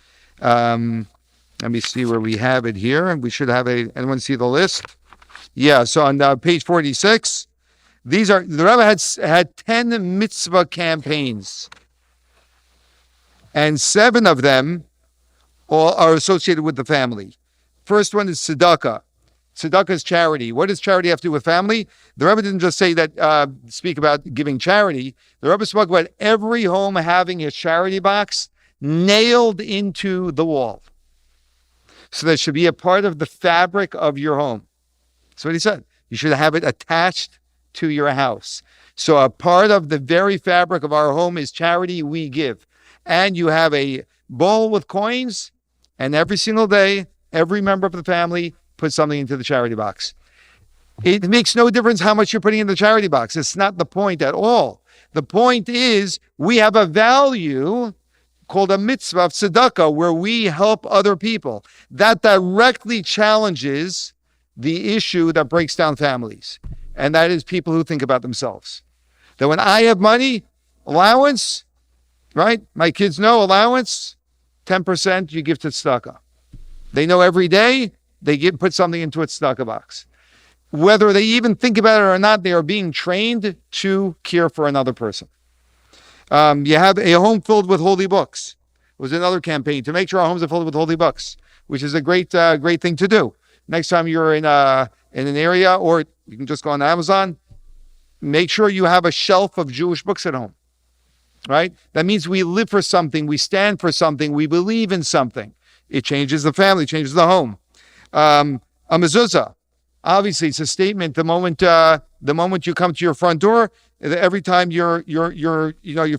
Speaker 1: Let me see where we have it here. We should have anyone see the list? Yeah, so on page 46, the Rebbe had 10 mitzvah campaigns. And 7 of them all are associated with the family. First one is tzedakah. Tzedakah is charity. What does charity have to do with family? The Rebbe didn't just say that, speak about giving charity. The Rebbe spoke about every home having a charity box nailed into the wall. So that should be a part of the fabric of your home. That's what he said. You should have it attached to your house. So a part of the very fabric of our home is charity we give. And you have a bowl with coins, and every single day, every member of the family put something into the charity box. It makes no difference how much you're putting in the charity box. It's not the point at all. The point is we have a value called a mitzvah of tzedakah where we help other people. That directly challenges the issue that breaks down families. And that is people who think about themselves. That when I have money, allowance, right? My kids know allowance, 10% you give to tzedakah. They know every day they put something into a tzedakah box. Whether they even think about it or not, they are being trained to care for another person. You have a home filled with holy books. It was another campaign to make sure our homes are filled with holy books, which is a great thing to do. Next time you're in an area, or you can just go on Amazon, make sure you have a shelf of Jewish books at home. Right? That means we live for something, we stand for something, we believe in something. It changes the family, changes the home. A mezuzah, obviously, it's a statement. The moment you come to your front door, every time your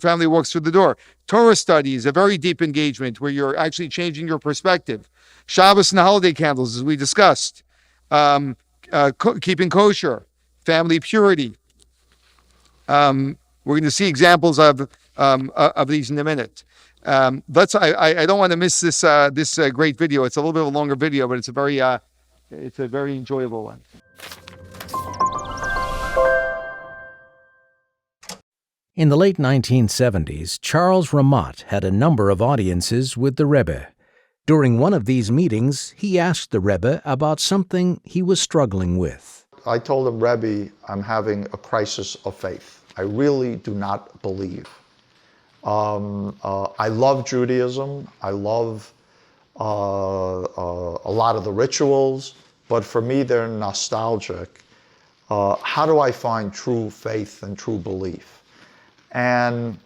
Speaker 1: family walks through the door. Torah study is a very deep engagement where you're actually changing your perspective. Shabbos and holiday candles, as we discussed. Keeping kosher, family purity. We're going to see examples of these in a minute. I don't want to miss this great video. It's a little bit of a longer video, but it's a very enjoyable one.
Speaker 4: In the late 1970s, Charles Ramat had a number of audiences with the Rebbe. During one of these meetings, he asked the Rebbe about something he was struggling with.
Speaker 13: I told him, Rebbe, I'm having a crisis of faith. I really do not believe. I love Judaism. I love a lot of the rituals, but for me, they're nostalgic. How do I find true faith and true belief? And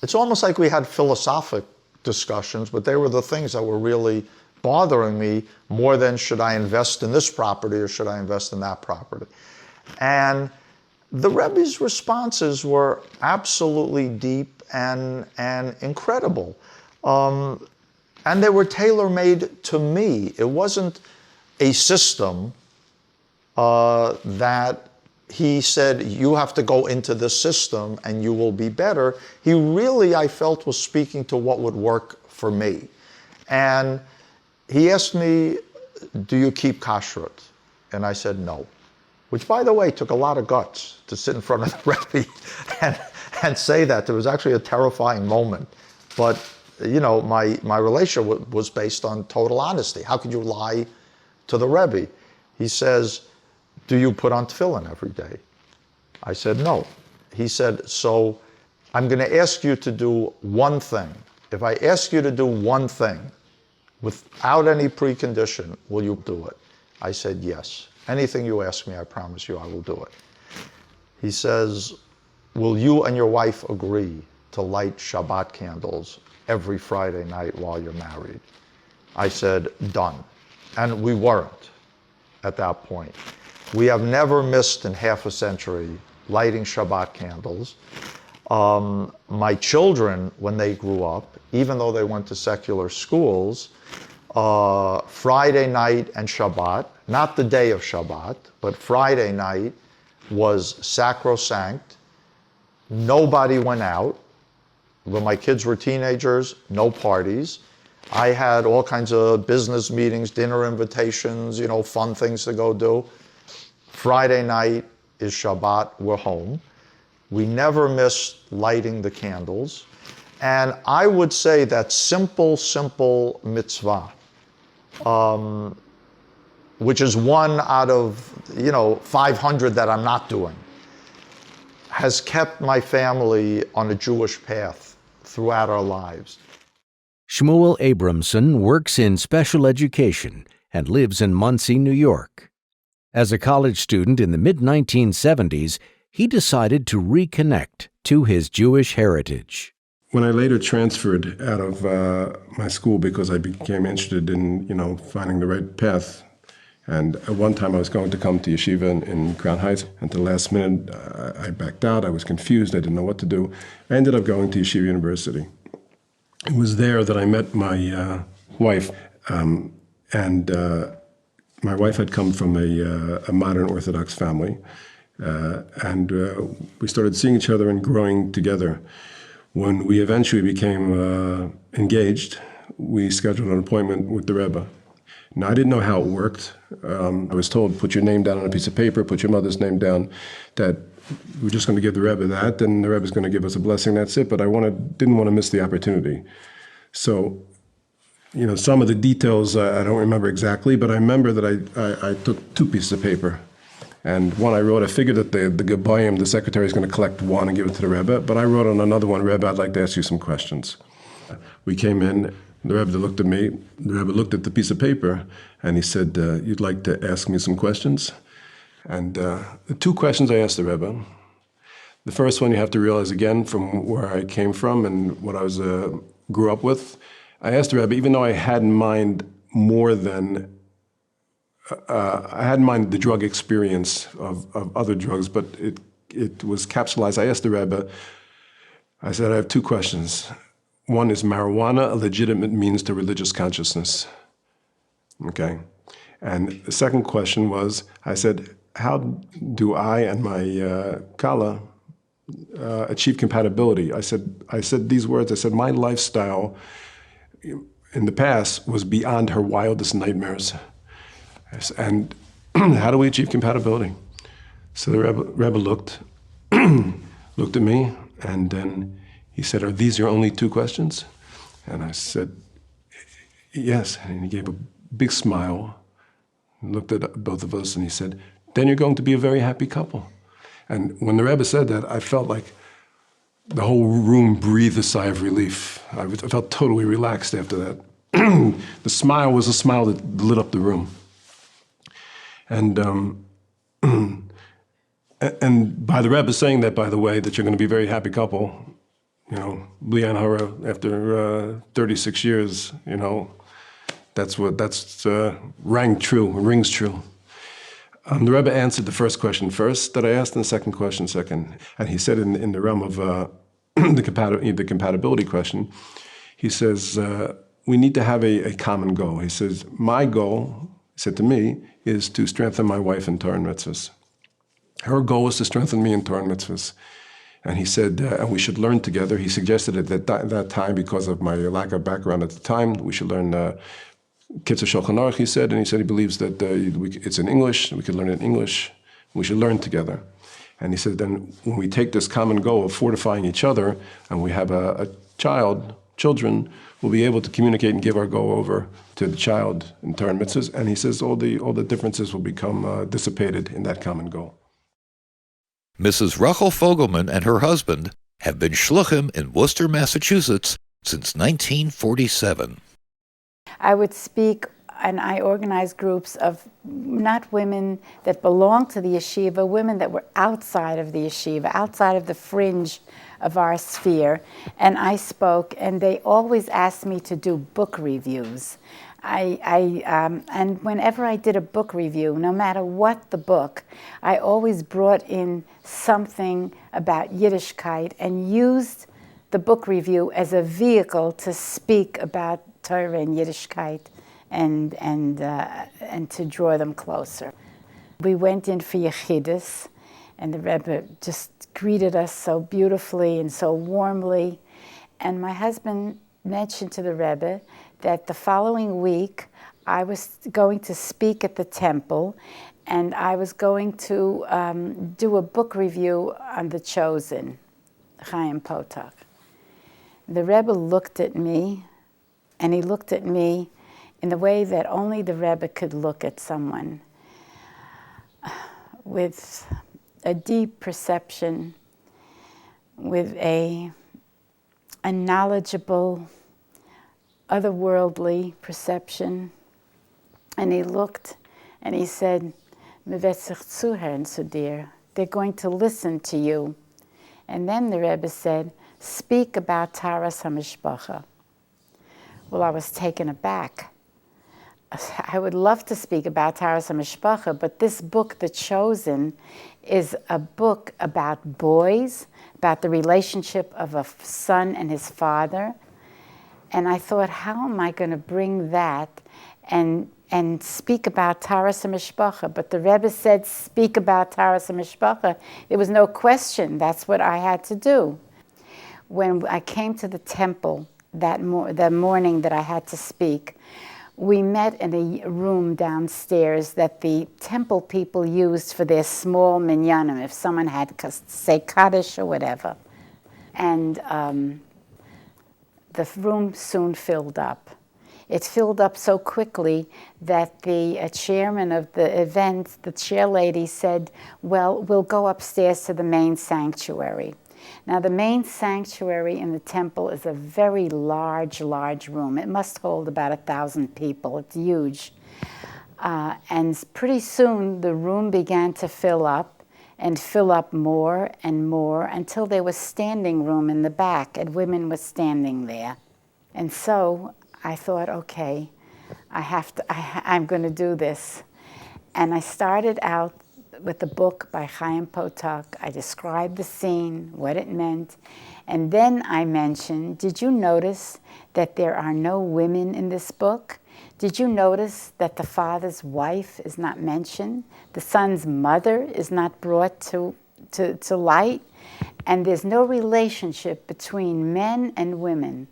Speaker 13: it's almost like we had philosophic discussions, but they were the things that were really bothering me more than should I invest in this property or should I invest in that property. And the Rebbe's responses were absolutely deep and incredible. And they were tailor-made to me. It wasn't a system that he said, you have to go into this system and you will be better. He really, I felt, was speaking to what would work for me. And he asked me, do you keep kashrut? And I said, no. Which, by the way, took a lot of guts to sit in front of the Rebbe and say that. It was actually a terrifying moment. But, you know, my relationship was based on total honesty. How could you lie to the Rebbe? He says, do you put on tefillin every day? I said, no. He said, so I'm going to ask you to do one thing. If I ask you to do one thing without any precondition, will you do it? I said, yes. Anything you ask me, I promise you I will do it. He says, will you and your wife agree to light Shabbat candles every Friday night while you're married? I said, done. And we weren't at that point. We have never missed in half a century lighting Shabbat candles. My children, when they grew up, even though they went to secular schools, Friday night and Shabbat, not the day of Shabbat, but Friday night was sacrosanct. Nobody went out. When my kids were teenagers, no parties. I had all kinds of business meetings, dinner invitations, you know, fun things to go do. Friday night is Shabbat, we're home. We never missed lighting the candles. And I would say that simple mitzvah, which is one out of, 500 that I'm not doing, has kept my family on a Jewish path throughout our lives.
Speaker 4: Shmuel Abramson works in special education and lives in Monsey, New York. As a college student in the mid-1970s, he decided to reconnect to his Jewish heritage.
Speaker 14: When I later transferred out of my school because I became interested in, finding the right path, and at one time I was going to come to yeshiva in Crown Heights, and at the last minute I backed out. I was confused. I didn't know what to do. I ended up going to Yeshiva University. It was there that I met my wife, and my wife had come from a modern Orthodox family, and we started seeing each other and growing together. When we eventually became engaged, we scheduled an appointment with the Rebbe. Now, I didn't know how it worked. I was told, put your name down on a piece of paper, put your mother's name down, that we're just going to give the Rebbe that, and the Rebbe's going to give us a blessing, that's it. But I didn't want to miss the opportunity. So, some of the details I don't remember exactly, but I remember that I took 2 pieces of paper. And one I wrote, I figured that the Gebayim, the secretary, is going to collect one and give it to the Rebbe, but I wrote on another one, Rebbe, I'd like to ask you some questions. We came in, the Rebbe looked at me, the Rebbe looked at the piece of paper, and he said, you'd like to ask me some questions? And the 2 questions I asked the Rebbe, the first one you have to realize again from where I came from and what I grew up with. I asked the Rebbe, even though I had in mind more than I had in mind the drug experience of other drugs, but it was capsulized. I asked the Rebbe, I said, I have 2 questions. One, is marijuana a legitimate means to religious consciousness? Okay. And the second question was, I said, how do I and my Kala achieve compatibility? I said these words, I said, my lifestyle in the past was beyond her wildest nightmares. And how do we achieve compatibility? So the Rebbe looked at me, and then he said, are these your only 2 questions? And I said, yes. And he gave a big smile, looked at both of us, and he said, then you're going to be a very happy couple. And when the Rebbe said that, I felt like the whole room breathed a sigh of relief. I felt totally relaxed after that. The smile was a smile that lit up the room. And and by the Rebbe saying that, by the way, that you're going to be a very happy couple, Lian Hara, after 36 years, that's rings true. The Rebbe answered the first question first that I asked, and the second question second. And he said in the realm of the compatibility question, he says, we need to have a common goal. He says, my goal, he said to me, is to strengthen my wife in Torah and mitzvahs. Her goal was to strengthen me in Torah and mitzvahs. And he said, and we should learn together. He suggested at that time, because of my lack of background at the time, we should learn Kitzur Shulchan Aruch, he said. And he said he believes that it's in English, we could learn it in English. We should learn together. And he said, then when we take this common goal of fortifying each other, and we have a children, we'll be able to communicate and give our go over to the child in Torah and mitzvahs. And he says all the differences will become dissipated in that common goal.
Speaker 15: Mrs. Rachel Fogelman and her husband have been shluchim in Worcester, Massachusetts since 1947.
Speaker 16: I would speak, and I organized groups of not women that belonged to the yeshiva, women that were outside of the yeshiva, outside of the fringe of our sphere, and I spoke, and they always asked me to do book reviews. And whenever I did a book review, no matter what the book, I always brought in something about Yiddishkeit and used the book review as a vehicle to speak about Torah and Yiddishkeit and to draw them closer. We went in for Yechidus, and the Rebbe just greeted us so beautifully and so warmly. And my husband mentioned to the Rebbe that the following week I was going to speak at the temple, and I was going to do a book review on The Chosen, Chaim Potok. The Rebbe looked at me, and he looked at me in the way that only the Rebbe could look at someone, with a deep perception, with a knowledgeable, otherworldly perception. And he looked and he said, "Mevetzich zuhören zu dir." They're going to listen to you. And then the Rebbe said, "Speak about Taras HaMishpacha." Well, I was taken aback. I would love to speak about Taras HaMishpacha, but this book, The Chosen, is a book about boys, about the relationship of a son and his father. And I thought, how am I going to bring that and speak about Taras HaMishpacha? But the Rebbe said, speak about Taras HaMishpacha. There was no question. That's what I had to do. When I came to the temple that morning that I had to speak, we met in a room downstairs that the temple people used for their small minyanim, if someone had to say Kaddish or whatever. And the room soon filled up. It filled up so quickly that the chairman of the event, the chair lady, said, well, we'll go upstairs to the main sanctuary. Now, the main sanctuary in the temple is a very large, large room. It must hold about 1,000 people. It's huge. And pretty soon, the room began to fill up and fill up more and more until there was standing room in the back, and women were standing there. And so I thought, okay, I'm going to do this. And I started out with a book by Chaim Potok. I described the scene, what it meant, and then I mentioned, did you notice that there are no women in this book? Did you notice that the father's wife is not mentioned? The son's mother is not brought to light? And there's no relationship between men and women.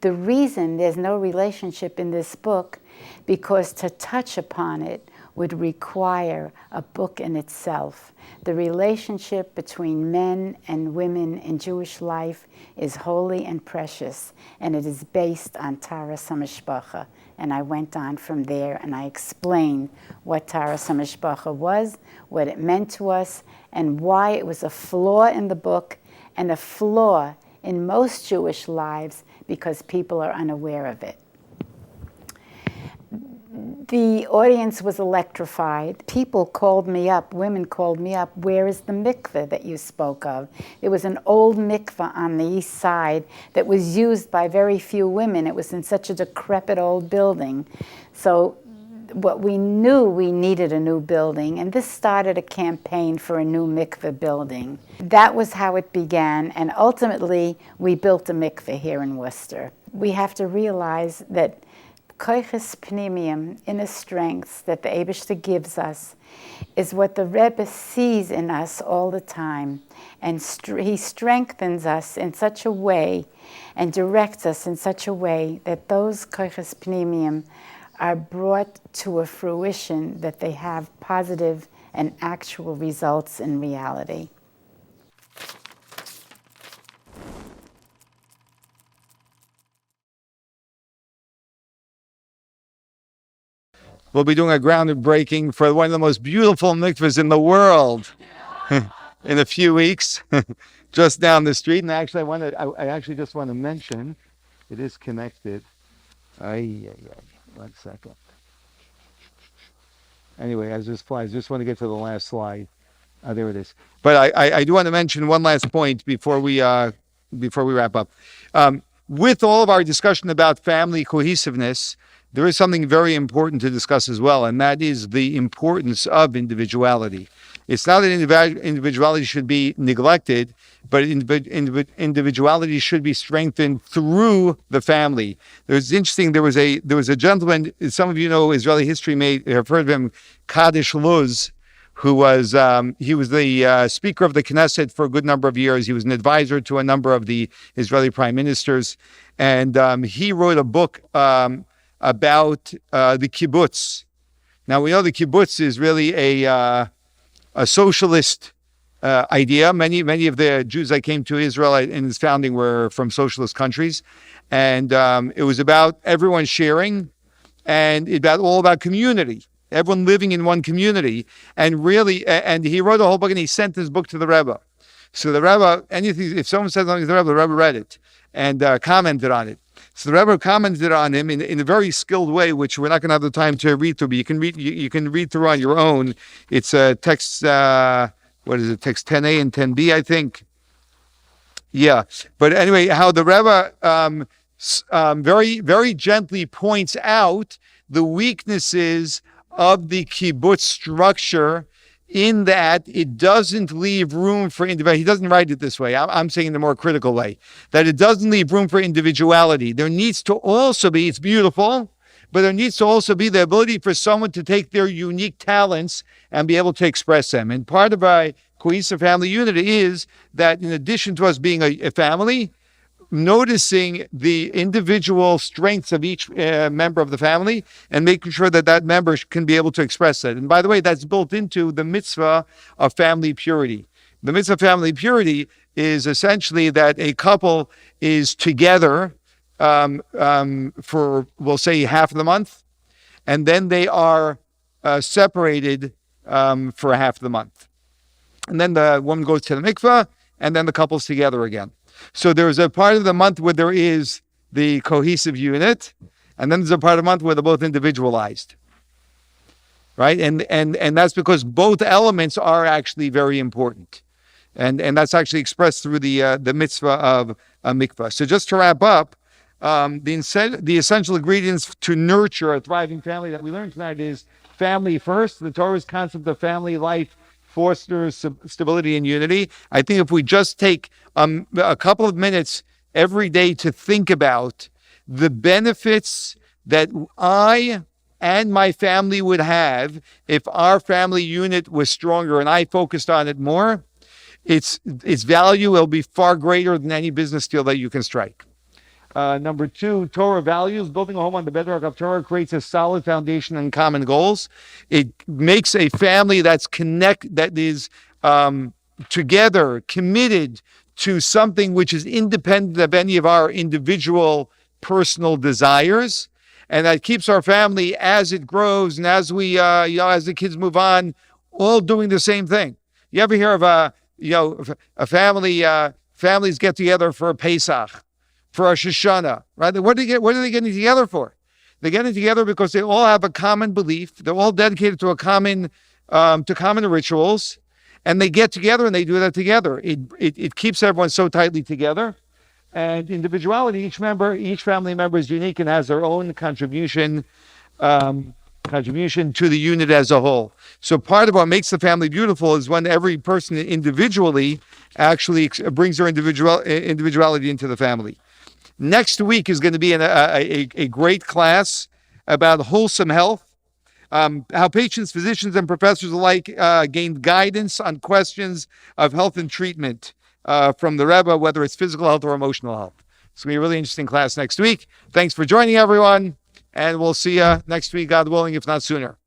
Speaker 16: The reason there's no relationship in this book, because to touch upon it would require a book in itself. The relationship between men and women in Jewish life is holy and precious, and it is based on Taras HaMishpacha. And I went on from there, and I explained what Taras HaMishpacha was, what it meant to us, and why it was a flaw in the book, and a flaw in most Jewish lives, because people are unaware of it. The audience was electrified. People called me up, women called me up, where is the mikveh that you spoke of? There was an old mikveh on the east side that was used by very few women. It was in such a decrepit old building. So what we knew, we needed a new building, and this started a campaign for a new mikveh building. That was how it began, and ultimately we built a mikveh here in Worcester. We have to realize that koiches pnimium, inner strengths that the Eibishter gives us, is what the Rebbe sees in us all the time. And he strengthens us in such a way and directs us in such a way that those koiches pnimium are brought to a fruition, that they have positive and actual results in reality.
Speaker 1: We'll be doing a groundbreaking for one of the most beautiful mikvahs in the world in a few weeks, just down the street. And actually, I actually just want to mention, it is connected. One second. Anyway, I just want to get to the last slide. There it is. But I do want to mention one last point before we wrap up. With all of our discussion about family cohesiveness, there is something very important to discuss as well, and that is the importance of individuality. It's not that individuality should be neglected, but individuality should be strengthened through the family. There's interesting. There was a gentleman. Some of you know Israeli history. Have heard of him, Kaddish Luz, who was he was the Speaker of the Knesset for a good number of years. He was an advisor to a number of the Israeli prime ministers, and he wrote a book about the kibbutz. Now we know the kibbutz is really a socialist idea. Many of the Jews that came to Israel in its founding were from socialist countries, and it was about everyone sharing, and all about community. Everyone living in one community, and he wrote a whole book, and he sent this book to the Rebbe. So the Rebbe, if someone said something to the Rebbe read it and commented on it. So the Rebbe commented on him in a very skilled way, which we're not going to have the time to read through, but you can read through on your own. It's text, text 10a and 10b, I think. Yeah. But anyway, how the Rebbe very, very gently points out the weaknesses of the kibbutz structure, in that it doesn't leave room for individuality. He doesn't write it this way. I'm saying in a more critical way, that it doesn't leave room for individuality. There needs to also be, it's beautiful, but there needs to also be the ability for someone to take their unique talents and be able to express them. And part of our cohesive family unit is that in addition to us being a family, noticing the individual strengths of each member of the family and making sure that member can be able to express that. And by the way, that's built into the mitzvah of family purity. The mitzvah of family purity is essentially that a couple is together for, we'll say, half of the month, and then they are separated for half of the month. And then the woman goes to the mikvah, and then the couple's together again. So there's a part of the month where there is the cohesive unit, and then there's a part of the month where they're both individualized, right? And that's because both elements are actually very important, and that's actually expressed through the mitzvah of a mikvah. So just to wrap up, the essential ingredients to nurture a thriving family that we learned tonight is family first. The Torah's concept of family life fosters stability and unity. I think if we just take a couple of minutes every day to think about the benefits that I and my family would have if our family unit was stronger and I focused on it more, its value will be far greater than any business deal that you can strike. Number two, Torah values. Building a home on the bedrock of Torah creates a solid foundation and common goals. It makes a family that is together, committed to something which is independent of any of our individual personal desires. And that keeps our family, as it grows and as we, as the kids move on, all doing the same thing. You ever hear of a family, families get together for a Pesach, for a Shoshana, right? What are they getting together for? They're getting together because they all have a common belief. They're all dedicated to common rituals, and they get together and they do that together. It keeps everyone so tightly together. And individuality, each family member is unique and has their own contribution to the unit as a whole. So part of what makes the family beautiful is when every person individually actually brings their individuality into the family. Next week is going to be a great class about wholesome health, how patients, physicians, and professors alike gained guidance on questions of health and treatment from the Rebbe, whether it's physical health or emotional health. It's going to be a really interesting class next week. Thanks for joining, everyone, and we'll see you next week, God willing, if not sooner.